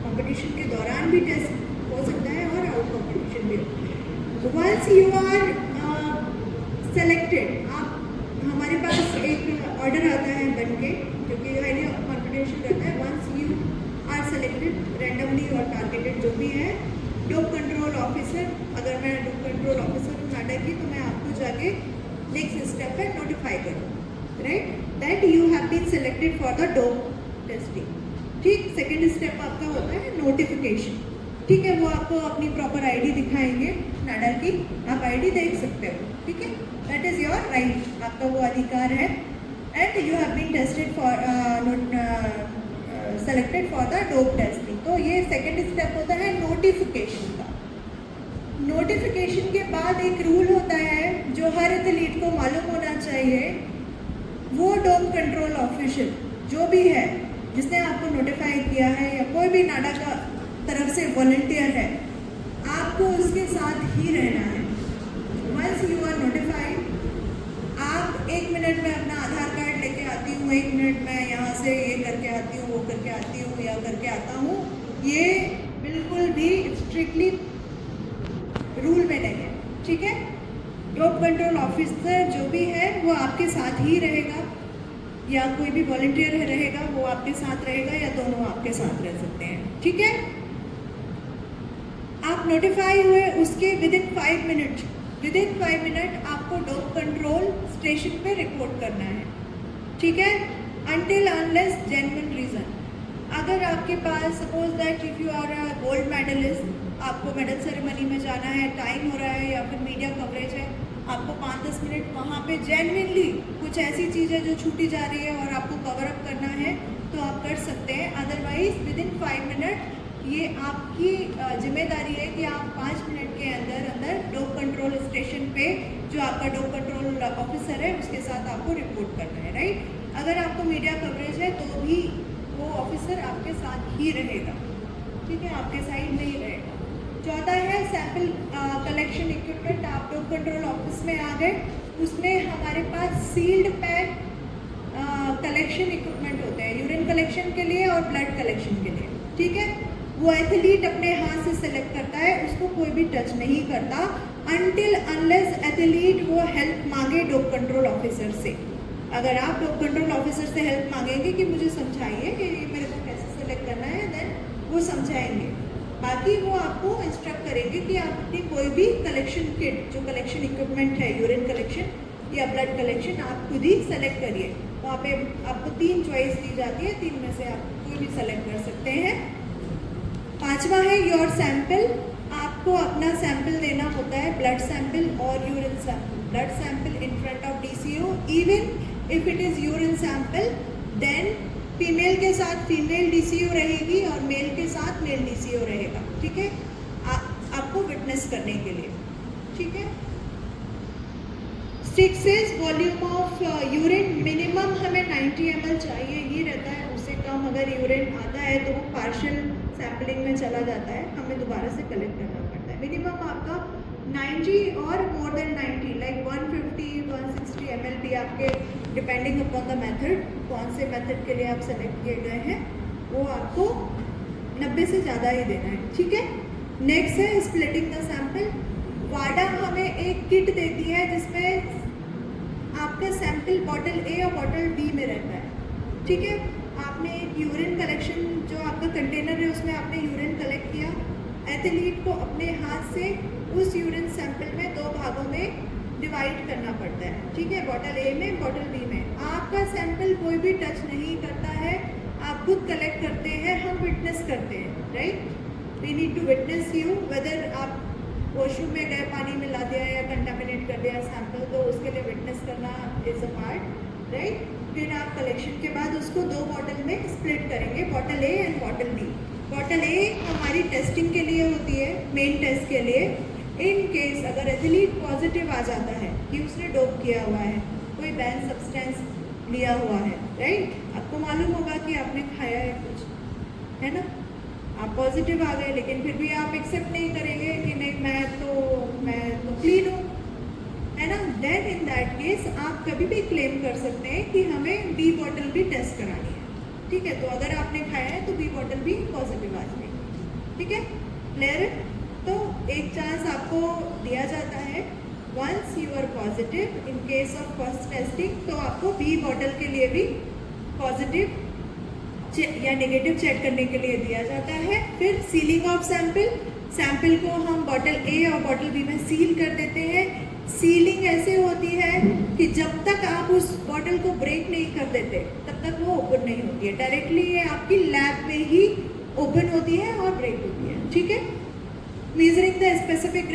competition के दौरान भी टेस्ट हो सकता है और आउट कंपटीशन भी। वंस यू आर सेलेक्टेड, आप हमारे पास एक ऑर्डर आता है बन के, क्योंकि हाईली कॉन्फिडेंशियल रहता है। Once you are selected randomly और टारगेटेड जो भी है, डोप कंट्रोल ऑफिसर, अगर मैं डोप कंट्रोल ऑफिसर हूँ नाडा की, तो मैं आपको जाके नेक्स्ट स्टेप पे नोटिफाई करूँ, right, that you have been selected for the dope testing. ठीक, सेकेंड स्टेप आपका होता है नोटिफिकेशन। ठीक है, वो आपको अपनी प्रॉपर आईडी दिखाएंगे नाडा की, आप आईडी देख सकते हो, ठीक है, दैट इज़ योर राइट, आपका वो अधिकार है। And you have been tested for selected for the dope testing. तो ये सेकेंड स्टेप होता है नोटिफिकेशन का। नोटिफिकेशन के बाद एक रूल होता है जो हर एथलीट को मालूम होना चाहिए। वो डोप कंट्रोल ऑफिशियल जो भी है, जिसने आपको नोटिफाई किया है या कोई भी नाडा का तरफ से वॉलंटियर है, आपको उसके साथ ही रहना है। वंस यू आर नोटिफाइड, आप 1 मिनट में अपना आधार कार्ड लेके आती हूँ, 1 मिनट में यहाँ से ये करके आती हूँ, वो करके आती हूँ या करके आता हूँ, ये बिल्कुल भी स्ट्रिक्टली रूल में नहीं है, ठीक है। डोप कंट्रोल ऑफिसर जो भी है वो आपके साथ ही रहेगा, या कोई भी वॉलंटियर रहेगा वो आपके साथ रहेगा, या दोनों आपके साथ रह सकते हैं, ठीक है। आप नोटिफाई हुए, उसके विदिन 5 मिनट आपको डोप कंट्रोल स्टेशन पे रिपोर्ट करना है, ठीक है, अनटिल अनलेस जेन्युइन रीज़न। अगर आपके पास suppose that if you are a gold medalist, आपको मेडल सेरेमनी में जाना है, टाइम हो रहा है या फिर मीडिया कवरेज है, आपको 5-10 मिनट वहाँ पे जेन्युइनली कुछ ऐसी चीज़ है जो छूटी जा रही है और आपको कवर अप करना है, तो आप कर सकते हैं। अदरवाइज विदिन 5 मिनट ये आपकी जिम्मेदारी है कि आप 5 मिनट के अंदर डोप कंट्रोल स्टेशन पे जो आपका डोप कंट्रोल ऑफिसर है उसके साथ आपको रिपोर्ट करना है, राइट। अगर आपको मीडिया कवरेज है तो भी वो ऑफिसर आपके साथ ही रहेगा, ठीक है, आपके साइड में ही रहेगा। चौथा है सैंपल कलेक्शन इक्विपमेंट। आप डोप कंट्रोल ऑफिस में आ गए, उसमें हमारे पास सील्ड पैक कलेक्शन इक्विपमेंट होते हैं, यूरिन कलेक्शन के लिए और ब्लड कलेक्शन के लिए, ठीक है। वो एथलीट अपने हाथ से सेलेक्ट करता है, उसको कोई भी टच नहीं करता अनटिल अनलेस एथलीट वो हेल्प मांगे डोप कंट्रोल ऑफिसर से। अगर आप डोप कंट्रोल ऑफिसर से हेल्प मांगेंगे कि मुझे समझाइए कि मेरे को कैसे सेलेक्ट करना है, देन वो समझाएंगे। बाकी वो आपको इंस्ट्रक्ट करेंगे कि आप अपनी कोई भी कलेक्शन किट, जो कलेक्शन इक्विपमेंट है, यूरिन कलेक्शन या ब्लड कलेक्शन, आप खुद ही सेलेक्ट करिए। वहाँ पे आपको 3 चॉइस दी जाती है, 3 में से आप कोई भी सेलेक्ट कर सकते हैं। 5वां है योर सैंपल। आपको अपना सैंपल देना होता है, ब्लड सैंपल और urine sample. Blood sample in front of DCO, even if it is urine sample, then female के साथ फीमेल DCO रहेगी और मेल के साथ मेल DCO रहेगा, ठीक है, आपको विटनेस करने के लिए, ठीक है। 6 is volume of urine. Minimum हमें 90 ml चाहिए ही रहता है, उससे कम अगर यूरिन आता है तो वो पार्शियल सैम्पलिंग में चला जाता है, हमें दोबारा से कलेक्ट करना पड़ता है। मिनिमम आपका 90 और मोर देन 90 लाइक 150-160 ml भी आपके डिपेंडिंग अपॉन द मेथड, कौन से मेथड के लिए आप सेलेक्ट किए गए हैं, वो आपको 90 से ज़्यादा ही देना है, ठीक है। नेक्स्ट है स्प्लिटिंग द सैंपल। वाडा हमें एक किट देती है जिसमें आपका सैंपल बॉटल A और बॉटल B में रहता है, ठीक है। आपने एक यूरिन कलेक्शन, जो आपका कंटेनर है उसमें आपने यूरिन कलेक्ट किया, एथलीट को अपने हाथ से उस यूरिन सैंपल में 2 भागों में डिवाइड करना पड़ता है, ठीक है, बॉटल A में बॉटल B में। आपका सैंपल कोई भी टच नहीं करता है, आप खुद कलेक्ट करते हैं, हम विटनेस करते हैं, right. We need to witness you, whether आप वॉशरूम में गए, पानी मिला दिया या कंटामिनेट कर दिया सैंपल, तो उसके लिए विटनेस करना इज अ पार्ट, राइट। फिर आप कलेक्शन के बाद उसको 2 बॉटल में स्प्लिट करेंगे, bottle A and bottle B। Bottle A हमारी टेस्टिंग के लिए होती है, मेन टेस्ट के लिए। इन केस अगर एथलीट पॉजिटिव आ जाता है कि उसने डोप किया हुआ है, कोई बैन सब्सटेंस लिया हुआ है, राइट, आपको मालूम होगा कि आपने खाया है कुछ, है ना, आप पॉजिटिव आ गए, लेकिन फिर भी आप एक्सेप्ट नहीं करेंगे कि नहीं मैं तो क्लीन हूँ, है ना, देन इन दैट केस आप कभी भी क्लेम कर सकते हैं कि हमें बी बॉटल भी टेस्ट करानी है, ठीक है। तो अगर आपने खाया है तो बी बॉटल भी पॉजिटिव आ जाएगी, ठीक है, क्लियर है। तो एक चांस आपको दिया जाता है, once you are positive in case of first testing, तो आपको बी बॉटल के लिए भी पॉजिटिव या नेगेटिव चेक करने के लिए दिया जाता है। फिर सीलिंग ऑफ सैंपल को हम बॉटल ए और बॉटल बी में सील कर देते हैं। सीलिंग ऐसे होती है कि जब तक आप उस बॉटल को ब्रेक नहीं कर देते तब तक वो ओपन नहीं होती है, डायरेक्टली ये आपकी लैब में ही ओपन होती है और ब्रेक होती है, ठीक है। Measuring the specific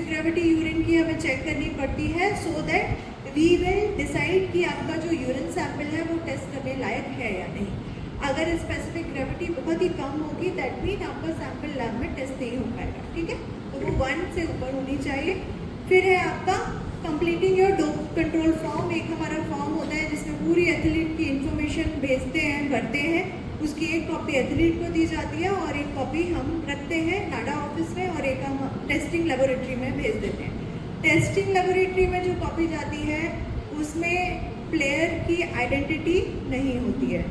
gravity urine की हमें चेक करनी पड़ती है, so that we will decide कि आपका जो यूरिन सैंपल है वो टेस्ट करने लायक है या नहीं। अगर स्पेसिफिक ग्रेविटी बहुत ही कम होगी, दैट मीन आपका सैंपल लैब में टेस्ट नहीं हो पाएगा, ठीक है। तो वो 1 से ऊपर होनी चाहिए। फिर है आपका completing your dope control form. एक हमारा फॉर्म होता है जिसमें पूरी एथलीट की इंफॉर्मेशन भेजते हैं, भरते हैं। उसकी एक कॉपी एथलीट को दी जाती है और एक कॉपी हम रखते हैं नाडा ऑफिस में और एक हम टेस्टिंग लेबोरेटरी में भेज देते हैं। टेस्टिंग लेबोरेटरी में जो कॉपी जाती है उसमें प्लेयर की आइडेंटिटी नहीं होती है,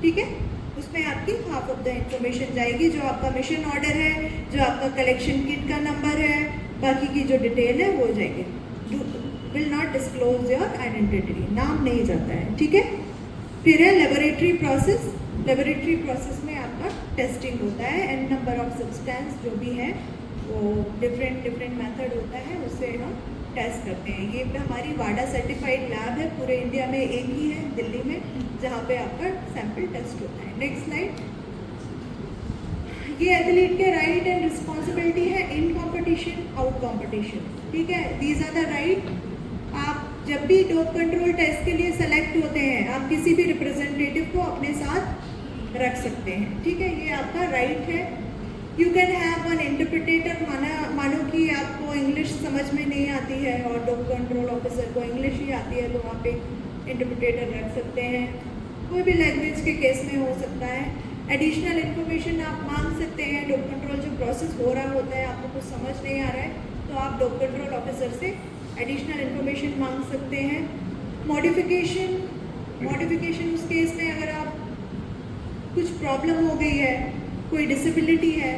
ठीक है। उसमें आपकी हाफ ऑफ द इंफॉर्मेशन जाएगी, जो आपका मिशन ऑर्डर है, जो आपका कलेक्शन किट का नंबर है, बाकी की जो डिटेल है वो जाएगी। Will not disclose your identity, नाम नहीं जाता है, ठीक है। फिर है लेबोरेटरी प्रोसेस। लेबोरेटरी प्रोसेस में आपका टेस्टिंग होता है, एन नंबर ऑफ सब्सटेंस जो भी है वो डिफरेंट मेथड होता है, उससे हम टेस्ट करते हैं। ये हमारी वाडा सर्टिफाइड लैब है, पूरे इंडिया में एक ही है दिल्ली में, जहाँ पे आपका सैंपल टेस्ट होता है। Next slide. ये एथलीट के राइट एंड रिस्पॉन्सिबिलिटी है इन कंपटीशन, आउट कंपटीशन, ठीक है। These are the right. आप जब भी डोप कंट्रोल टेस्ट के लिए सेलेक्ट होते हैं, आप किसी भी रिप्रेजेंटेटिव को अपने साथ रख सकते हैं, ठीक है। ये आपका राइट है। You can have one interpreter. मानो कि आपको इंग्लिश समझ में नहीं आती है और डोप कंट्रोल ऑफिसर को इंग्लिश ही आती है, तो आप एक इंटरप्रिटेटर रख सकते हैं। कोई भी लैंग्वेज के केस में हो सकता है। एडिशनल इन्फॉर्मेशन आप मांग सकते हैं। डोप कंट्रोल जो प्रोसेस हो रहा होता है, आपको कुछ समझ नहीं आ रहा है तो आप डोप कंट्रोल ऑफिसर से एडिशनल इन्फॉर्मेशन मांग सकते हैं। मॉडिफिकेशन उस केस में अगर आप कुछ प्रॉब्लम हो गई है, कोई डिसेबिलिटी है,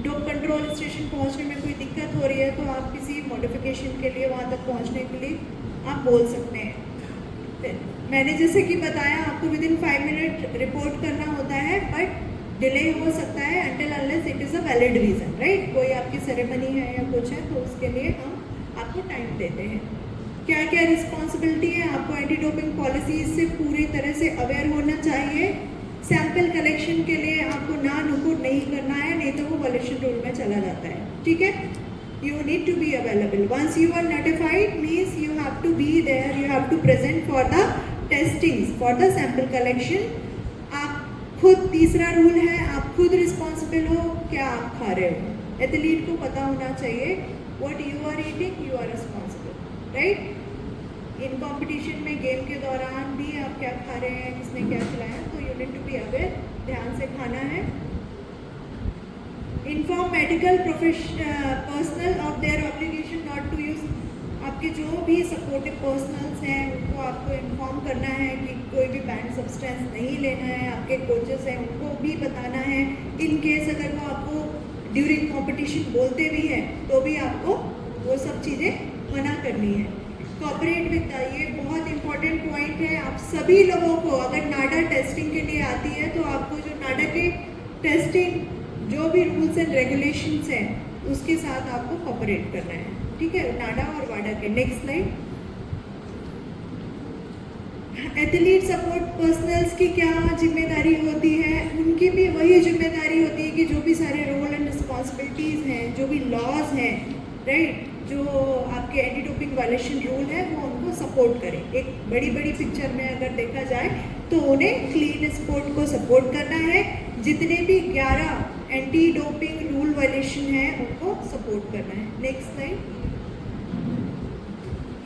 डोप कंट्रोल स्टेशन पहुंचने में कोई दिक्कत हो रही है, तो आप किसी मॉडिफिकेशन के लिए वहां तक पहुंचने के लिए आप बोल सकते हैं। मैंने जैसे कि बताया, आपको विदिन 5 मिनट रिपोर्ट करना होता है, बट डिले हो सकता है until unless it is a valid reason, right. कोई आपकी सेरेमनी है या कुछ है तो उसके लिए हम आपको टाइम देते हैं। क्या क्या रिस्पॉन्सिबिलिटी है, आपको एंटी डोपिंग पॉलिसीज से पूरी तरह से अवेयर होना चाहिए। सैंपल कलेक्शन के लिए आपको ना नुकुर नहीं करना है, नहीं तो वो वॉल्यूशन रूल में चला जाता है, ठीक है। You need to be available. Once you are notified means you have to be there, you have to present for the testings, for the sample collection. आप खुद, तीसरा रूल है, आप खुद रिस्पॉन्सिबल हो क्या आप खा रहे हो। एथलीट को पता होना चाहिए what you are eating, you are responsible, right? In competition में गेम के दौरान भी आप क्या खा रहे हैं, किसने क्या खिलाया, तो you need to be aware, ध्यान से खाना है। Inform medical personal of their obligation not to use. आपके जो भी सपोर्टिव पर्सनल्स हैं उनको आपको इन्फॉर्म करना है कि कोई भी बैंड सब्सटेंस नहीं लेना है। आपके कोचेस हैं उनको भी बताना है। इन केस अगर वो आपको ड्यूरिंग कंपटीशन बोलते भी हैं तो भी आपको वो सब चीज़ें मना करनी है। कॉपरेट विद, ये बहुत इंपॉर्टेंट पॉइंट है। आप सभी लोगों को, अगर नाडा टेस्टिंग के लिए आती है तो आपको जो नाडा के टेस्टिंग जो भी रूल्स एंड रेगुलेशंस हैं उसके साथ आपको कॉपरेट करना है, ठीक है, नाडा और वाडा के। Next slide. Athlete support personnels की क्या जिम्मेदारी होती है, उनकी भी वही जिम्मेदारी होती है कि जो भी सारे रोल एंड रिस्पॉन्सिबिलिटीज़ हैं, जो भी लॉज हैं, राइट, जो आपके एंटी डोपिंग वायलेशन रूल है वो उनको सपोर्ट करें। एक बड़ी पिक्चर में अगर देखा जाए तो उन्हें क्लीन स्पोर्ट को सपोर्ट करना है। जितने भी 11 एंटी डोपिंग रूल वायलेशन है उनको सपोर्ट करना है। Next slide.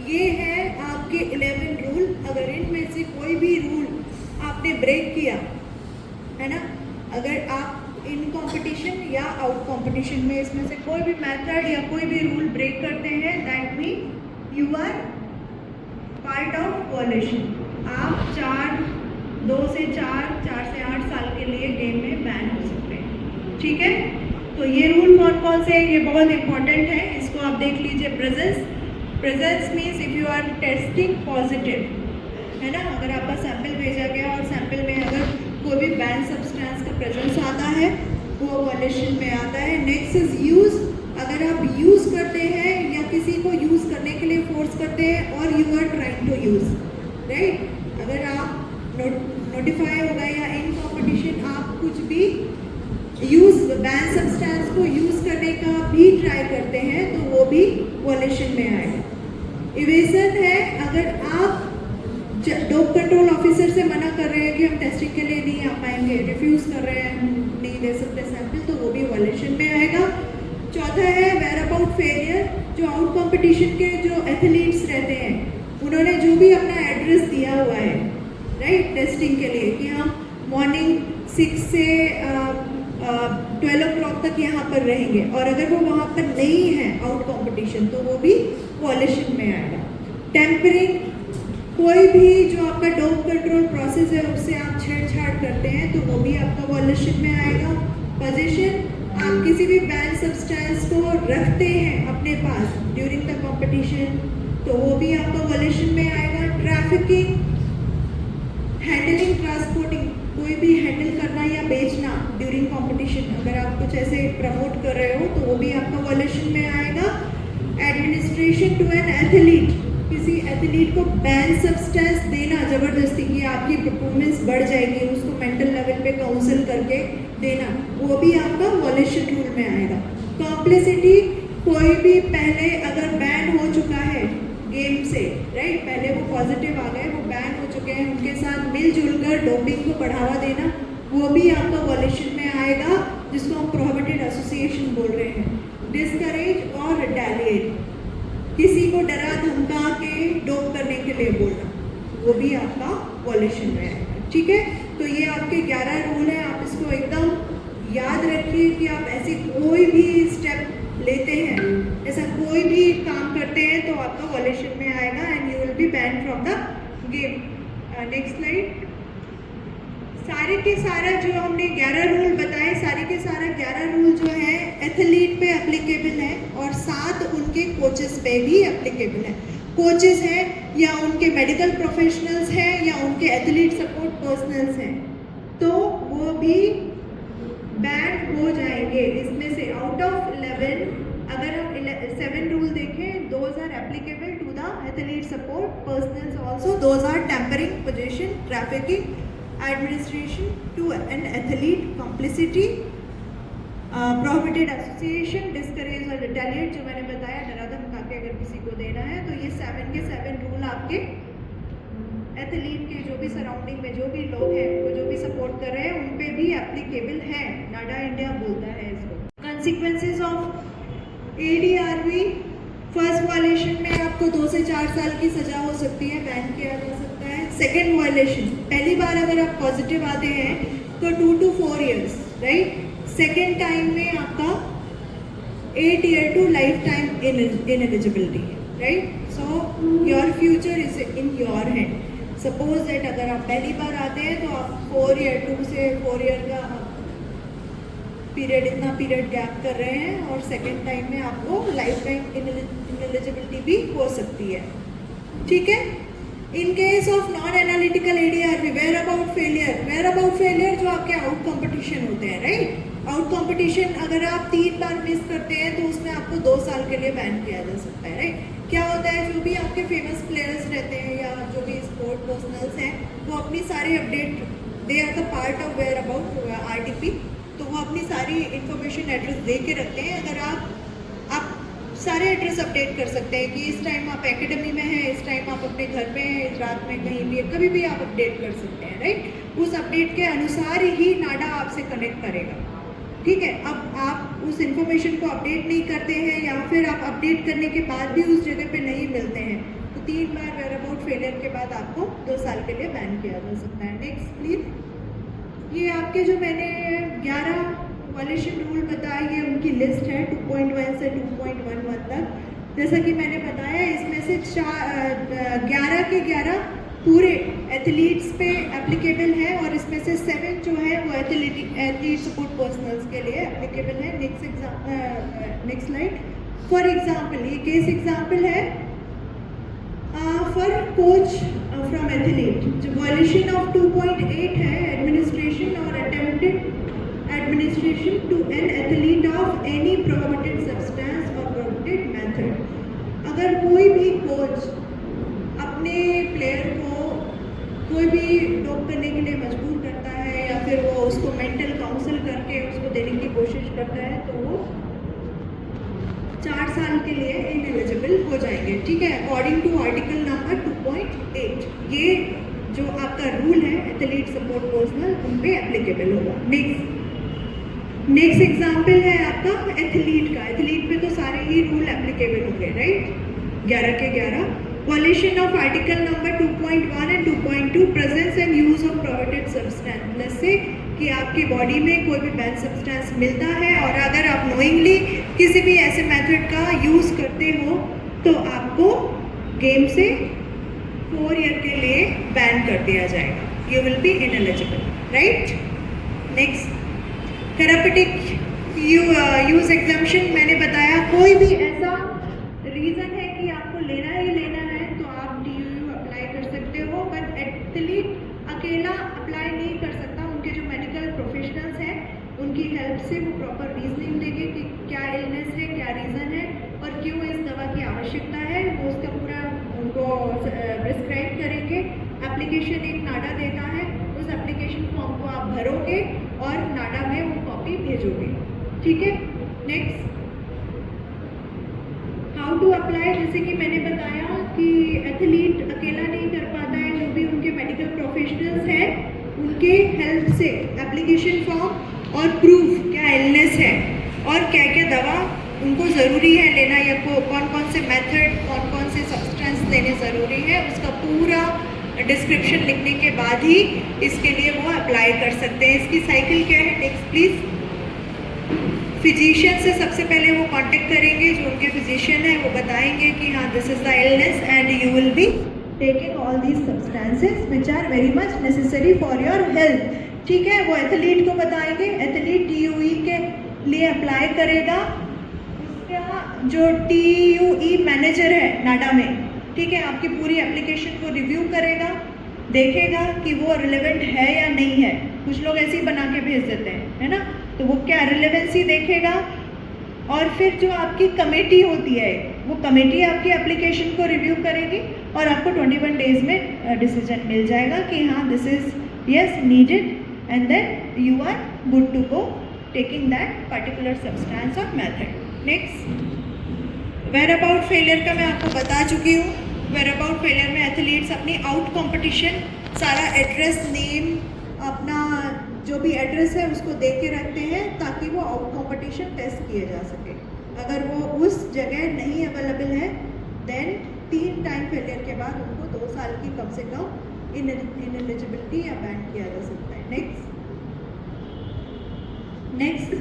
ये है आपके 11 रूल। अगर इनमें से कोई भी रूल आपने ब्रेक किया है ना, अगर आप इन कंपटीशन या आउट कंपटीशन में इसमें से कोई भी मेथड या कोई भी रूल ब्रेक करते हैं, that mean you are part of violation. आप 2 से 4 से 8 साल के लिए गेम में बैन हो सकते हैं। ठीक है, तो ये रूल कौन कौन से हैं, ये बहुत इंपॉर्टेंट है, इसको आप देख लीजिए। Presence means if you are testing positive, है ना, अगर आपका सैंपल भेजा गया और सैंपल में अगर कोई भी बैन सब्सटेंस का प्रेजेंस आता है वो वॉयलेशन में आता है। नेक्स्ट इज यूज़, अगर आप यूज़ करते हैं या किसी को यूज़ करने के लिए फोर्स करते हैं और you are trying to use, right, अगर आप नोटिफाई हो गए या इन कॉम्पिटिशन आप कुछ भी यूज़ बैन सब्सटेंस को यूज़ करने का भी ट्राई करते हैं तो वो भी वॉयलेशन में आएगा। इवेसन है, अगर आप डोप कंट्रोल ऑफिसर से मना कर रहे हैं कि हम टेस्टिंग के लिए नहीं आ पाएंगे, रिफ्यूज़ कर रहे हैं, हम नहीं दे सकते सैंपल, तो वो भी वॉयलेशन में आएगा। चौथा है वेयर अबाउट फेलियर, जो आउट कंपटीशन के जो एथलीट्स रहते हैं उन्होंने जो भी अपना एड्रेस दिया हुआ है, राइट, टेस्टिंग के लिए कि हम मॉर्निंग 6 से 12 o'clock तक यहाँ पर रहेंगे, और अगर वो वहाँ पर नहीं है आउट कंपटीशन तो वो भी वॉयलेशन में आएगा। टेम्परिंग, कोई भी जो आपका डोप कंट्रोल प्रोसेस है उससे आप छेड़छाड़ करते हैं तो वो भी आपका वॉयलेशन में आएगा। पोजीशन, आप किसी भी बैन सब्सटेंस को रखते हैं अपने पास ड्यूरिंग द कंपटीशन तो वो भी आपका वॉयलेशन में आएगा। ट्रैफिकिंग, हैंडलिंग, ट्रांसपोर्टिंग, कोई भी हैंडल करना या बेचना ड्यूरिंग कंपटीशन, अगर आप कुछ ऐसे प्रमोट कर रहे हो तो वो भी आपका वॉयलेशन में आएगा। एडमिनिस्ट्रेशन टू एन एथलीट, किसी एथलीट को बैन सब्सटेंस देना जबरदस्ती कि आपकी परफॉर्मेंस बढ़ जाएगी, उसको मेंटल लेवल पे काउंसिल करके देना, वो भी आपका वॉयलेशन रूल में आएगा। कॉम्प्लिसिटी, कोई भी पहले अगर बैन हो चुका है गेम से, राइट, पहले वो पॉजिटिव आ गए, वो बैन हो चुके हैं, उनके साथ मिलजुल कर डोपिंग को बढ़ावा देना, वो भी आपका वॉयलेशन में आएगा, जिसको हम प्रोहिबिटेड एसोसिएशन बोल रहे हैं। डिस्करेज और रिटेलिएट, किसी को डरा धमका के डोप करने के लिए बोलना, वो भी आपका वॉयलेशन में आएगा। ठीक है, तो ये आपके 11 रूल हैं, आप इसको एकदम याद रखिए कि आप ऐसी कोई भी स्टेप लेते हैं, ऐसा कोई भी काम करते हैं तो आपका वॉयलेशन में आएगा and you will B ban from the game. Next slide. सारे के सारा जो हमने 11 रूल बताए, सारे के सारा 11 रूल जो है एथलीट पे एप्लीकेबल है और 7 उनके कोचेस पे भी एप्लीकेबल है। कोचेस हैं या उनके मेडिकल प्रोफेशनल्स हैं या उनके एथलीट सपोर्ट पर्सनल्स हैं तो वो भी बैन हो जाएंगे। इसमें से आउट ऑफ 11 अगर हम 7 रूल देखें, those are applicable to the athlete support personnels also, those are tampering, position, trafficking, administration to an athlete, complicity, prohibited association, discourage और रिटेलिएट, जो मैंने बताया डरा धमका के अगर किसी को देना है, तो ये 7 के 7 रूल आपके एथलीट के जो भी सराउंडिंग में जो भी लोग हैं उनको जो भी सपोर्ट कर रहे हैं उन पे भी एप्लीकेबल है। नाडा इंडिया बोलता है इसको। Consequences of ADRV, first violation में आपको 2 से 4 साल की सजा हो सकती है, बैन किया जा सकता है। सेकेंड वायलेशन, पहली बार अगर आप पॉजिटिव आते हैं तो 2 to 4 years, right. Second time में आपका 8 year to life time ineligibility, right. So your future is in your hand. Suppose that अगर आप पहली बार आते हैं तो आप 2 से 4 year का पीरियड, इतना पीरियड गैप कर रहे हैं और सेकेंड टाइम में आपको लाइफ टाइम इनएलिजिबिलिटी भी हो सकती है। ठीक है। In case of non analytical ADRV, whereabouts failure, whereabouts failure जो आपके आउट कंपटीशन होते हैं, राइट। आउट कंपटीशन अगर आप 3 बार मिस करते हैं तो उसमें आपको 2 साल के लिए बैन किया जा सकता है, राइट। क्या होता है, जो भी आपके फेमस प्लेयर्स रहते हैं या जो भी स्पोर्ट पर्सनल्स हैं वो अपनी सारी update, they are the part of whereabouts RTP, तो वो अपनी सारी इंफॉर्मेशन एड्रेस दे के रखते हैं। अगर आप सारे एड्रेस अपडेट कर सकते हैं कि इस टाइम आप एकेडमी में हैं, इस टाइम आप अपने घर पे हैं, इस रात में कहीं भी, कभी भी आप अपडेट कर सकते हैं, राइट। उस अपडेट के अनुसार ही नाडा आपसे कनेक्ट करेगा। ठीक है। अब आप उस इंफॉर्मेशन को अपडेट नहीं करते हैं या फिर आप अपडेट करने के बाद भी उस जगह पे नहीं मिलते हैं तो 3 बार वेयर अबाउट फेलियर के बाद आपको 2 साल के लिए बैन किया जा सकता है। Next please. ये आपके जो मैंने 11 कॉलिशन रूल बताइए, उनकी लिस्ट है 2.1 से 2.11 तक। जैसा कि मैंने बताया, इसमें से 11 के 11 पूरे एथलीट्स पे एप्लीकेबल है और इसमें से 7 जो है वो एथलीट सपोर्ट पर्सनल्स के लिए एप्लीकेबल है। Next slide. फॉर एग्जांपल, ये केस एग्जांपल है फॉर कोच फ्रॉम एथलीट। जो वायलेशन ऑफ 2.8 है, एडमिनिस्ट्रेशन और attempted administration to an athlete of any prohibited substance और प्रोहिबिटेड मेथड। अगर कोई भी कोच अपने प्लेयर को कोई भी डोप करने के लिए मजबूर करता है या फिर वो उसको मेंटल काउंसल करके उसको देने की कोशिश करता है, तो वो 4 साल के लिए इनएलिजिबल हो जाएंगे। ठीक है, अकॉर्डिंग टू आर्टिकल नंबर 2.8 ये जो आपका रूल है एथलीट सपोर्ट पर्सनल उन पे एप्लीकेबल होगा। नेक्स्ट एग्जांपल है आपका एथलीट का। एथलीट पे तो सारे ही रूल एप्लीकेबल होंगे, राइट? 11 के 11। Violation of article number 2.1 and 2.2 presence and use of prohibited substance. से कि आपकी बॉडी में कोई भी बैन सब्सटेंस मिलता है और अगर आप नोइंगली किसी भी ऐसे मेथड का यूज़ करते हो तो आपको गेम से 4 ईयर के लिए बैन कर दिया जाएगा। You will B ineligible, right? Next, therapeutic use exemption. मैंने बताया कोई भी ऐसा रीज़न है कि आपको लेना ही लेना है तो आप DUU अप्लाई कर सकते हो, बट एथलीट अकेला अप्लाई नहीं कर सकता। उनके जो मेडिकल प्रोफेशनल्स हैं उनकी हेल्प से वो प्रॉपर रीजनिंग देंगे कि क्या इलनेस है, क्या रीज़न है और क्यों इस दवा की आवश्यकता है, वो उसका पूरा उनको प्रिस्क्राइब करेंगे। एप्लीकेशन एक नाडा देता है, उस एप्लीकेशन फॉर्म को आप भरोगे और नाडा में वो कॉपी भेजोगे। ठीक है, नेक्स्ट, हाउ टू अप्लाई। जैसे कि मैंने बताया कि एथलीट अकेला नहीं कर पाता है, जो भी उनके मेडिकल प्रोफेशनल्स हैं उनके हेल्प से एप्लीकेशन फॉर्म और प्रूफ क्या इलनेस है और क्या क्या दवा उनको ज़रूरी है लेना या कौन कौन से मेथड, कौन कौन से सब्सटेंस लेने ज़रूरी है, उसका पूरा डिस्क्रिप्शन लिखने के बाद ही इसके लिए वो अप्लाई कर सकते हैं। इसकी साइकिल क्या है? Next please. फिजिशियन से सबसे पहले वो कांटेक्ट करेंगे, जो उनके फिजिशियन है वो बताएंगे कि हाँ this is the illness and you will be taking all these substances which are very much necessary for your health. ठीक है, वो एथलीट को बताएंगे, एथलीट TUE के लिए अप्लाई करेगा। उसका जो TUE मैनेजर है नाडा में, ठीक है, आपकी पूरी एप्लीकेशन को रिव्यू करेगा, देखेगा कि वो रिलेवेंट है या नहीं है। कुछ लोग ऐसे ही बना के भेज देते हैं, है ना, तो वो क्या रिलेवेंसी देखेगा और फिर जो आपकी कमेटी होती है वो कमेटी आपकी एप्लीकेशन को रिव्यू करेगी और आपको 21 डेज में डिसीजन मिल जाएगा कि हाँ this is yes needed and then you are good to go taking that particular substance और method. Next, whereabouts failure का मैं आपको बता चुकी हूँ। वेयर अबाउट फेलियर में एथलीट्स अपनी आउट कॉम्पिटिशन सारा एड्रेस, नेम, अपना जो भी एड्रेस है उसको दे के रखते हैं ताकि वो आउट कॉम्पिटिशन टेस्ट किए जा सके। अगर वो उस जगह नहीं अवेलेबल है देन 3 टाइम फेलियर के बाद उनको 2 साल की कम से कम इनएलिजिबिलिटी या बैन किया जा सकता है। नेक्स्ट,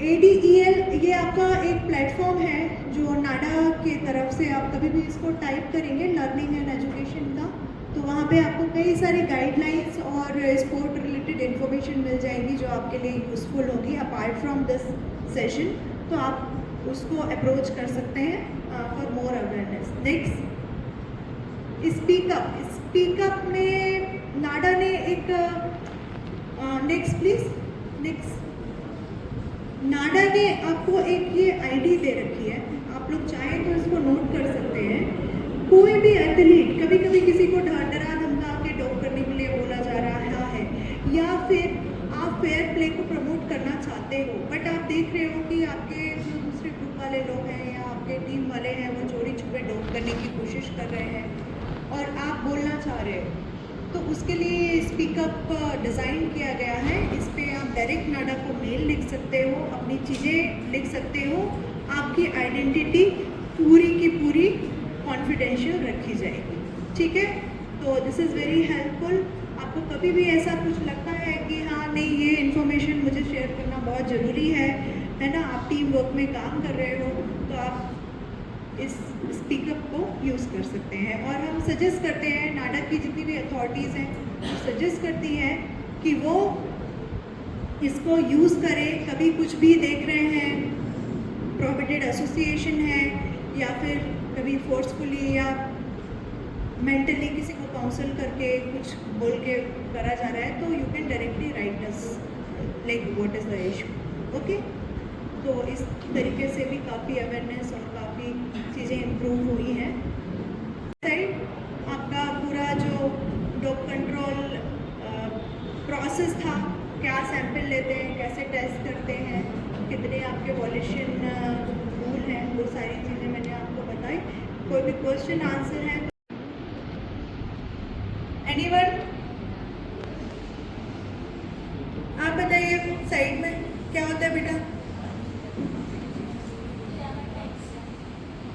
ADEL ये आपका एक प्लेटफॉर्म है जो नाडा की तरफ से, आप कभी भी इसको टाइप करेंगे लर्निंग एंड एजुकेशन का, तो वहाँ पे आपको कई सारी गाइडलाइंस और स्पोर्ट रिलेटेड इन्फॉर्मेशन मिल जाएगी जो आपके लिए यूज़फुल होगी अपार्ट फ्रॉम दिस सेशन। तो आप उसको अप्रोच कर सकते हैं for more awareness. Next, speak up में नाडा ने एक नेक्स्ट प्लीज। नेक्स्ट, नाडा ने आपको एक ये आईडी दे रखी है, आप लोग चाहें तो इसको नोट कर सकते हैं। कोई भी एथलीट, कभी कभी किसी को डरा धमका के डोप करने के लिए बोला जा रहा है या फिर आप फेयर प्ले को प्रमोट करना चाहते हो बट आप देख रहे हो कि आपके जो दूसरे ग्रुप वाले लोग हैं या आपके टीम वाले हैं वो चोरी छुपे डोप करने की कोशिश कर रहे हैं और आप बोलना चाह रहे हो, तो उसके लिए स्पीकअप डिज़ाइन किया गया है। इस पर आप डायरेक्ट नाडा को मेल लिख सकते हो, अपनी चीज़ें लिख सकते हो, आपकी आइडेंटिटी पूरी की पूरी कॉन्फिडेंशियल रखी जाएगी। ठीक है, तो दिस इज़ वेरी हेल्पफुल। आपको कभी भी ऐसा कुछ लगता है कि हाँ नहीं ये इन्फॉर्मेशन मुझे शेयर करना बहुत ज़रूरी है ना, आप टीम वर्क में काम कर रहे हो तो आप इस स्पीकअप को यूज़ कर सकते हैं। और हम सजेस्ट करते हैं, नाडा की जितनी भी अथॉरिटीज़ हैं सजेस्ट करती हैं कि वो इसको यूज़ करें। कभी कुछ भी देख रहे हैं, प्रोहिबिटेड एसोसिएशन है या फिर कभी फोर्सफुली या मेंटली किसी को काउंसल करके कुछ बोल के करा जा रहा है, तो you can directly right us like what is the issue, okay. तो इस तरीके से भी काफ़ी अवेयरनेस और काफ़ी चीज़ें इम्प्रूव हुई हैं। साइड आपका पूरा जो डॉग कंट्रोल प्रोसेस था, क्या सैंपल लेते हैं, कैसे टेस्ट करते हैं, कितने आपके वॉल्यूशन रूल हैं, वो सारी चीज़ें मैंने आपको बताई। कोई भी क्वेश्चन आंसर है एनीवन? आप बताइए साइड में क्या होता है बेटा?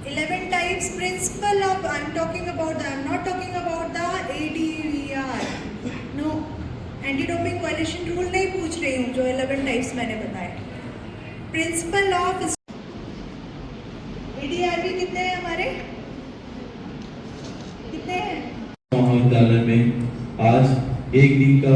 11 types principle of I'm talking about the, I'm not talking about the ADVR, no, anti doping violation rule नहीं पूछ रही हूँ, जो 11 टाइप्स मैंने बताए। प्रिंसिपल ऑफ ADRV कितने हैं हमारे, कितने हैं? महाविद्यालय में आज एक दिन का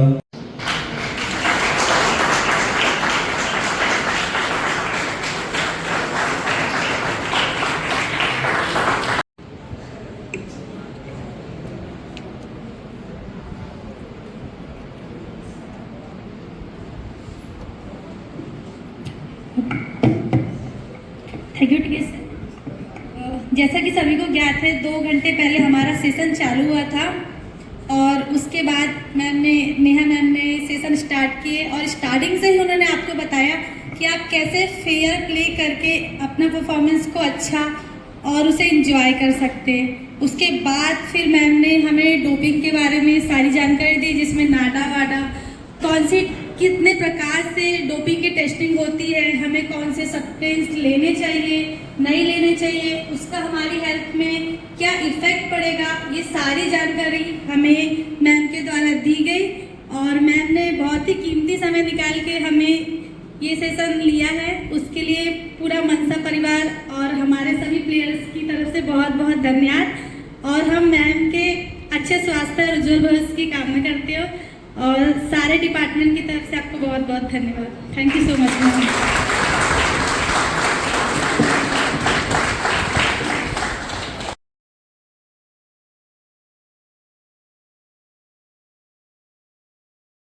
थैंक यू। ठीक है सर, जैसा कि सभी को ज्ञात है 2 घंटे पहले हमारा सेशन चालू हुआ था और उसके बाद नेहा मैम ने सेशन स्टार्ट किए और स्टार्टिंग से ही उन्होंने आपको बताया कि आप कैसे फेयर प्ले करके अपना परफॉर्मेंस को अच्छा और उसे एंजॉय कर सकते हैं। उसके बाद फिर मैम ने हमें डोपिंग के बारे में सारी जानकारी दी, जिसमें नाडा वाडा कौन सी कितने प्रकार से डोपिंग की टेस्टिंग होती है, हमें कौन से सब्सटेंस लेने चाहिए नहीं लेने चाहिए, उसका हमारी हेल्थ में क्या इफेक्ट पड़ेगा, ये सारी जानकारी हमें मैम के द्वारा दी गई और मैम ने बहुत ही कीमती समय निकाल के हमें ये सेशन लिया है। उसके लिए पूरा मनसा परिवार और हमारे सभी प्लेयर्स की तरफ से बहुत बहुत धन्यवाद और हम मैम के अच्छे स्वास्थ्य और उज्जवल भविष्य की कामना करते हो और सारे डिपार्टमेंट की तरफ से आपको बहुत बहुत धन्यवाद। Thank you so much ma'am.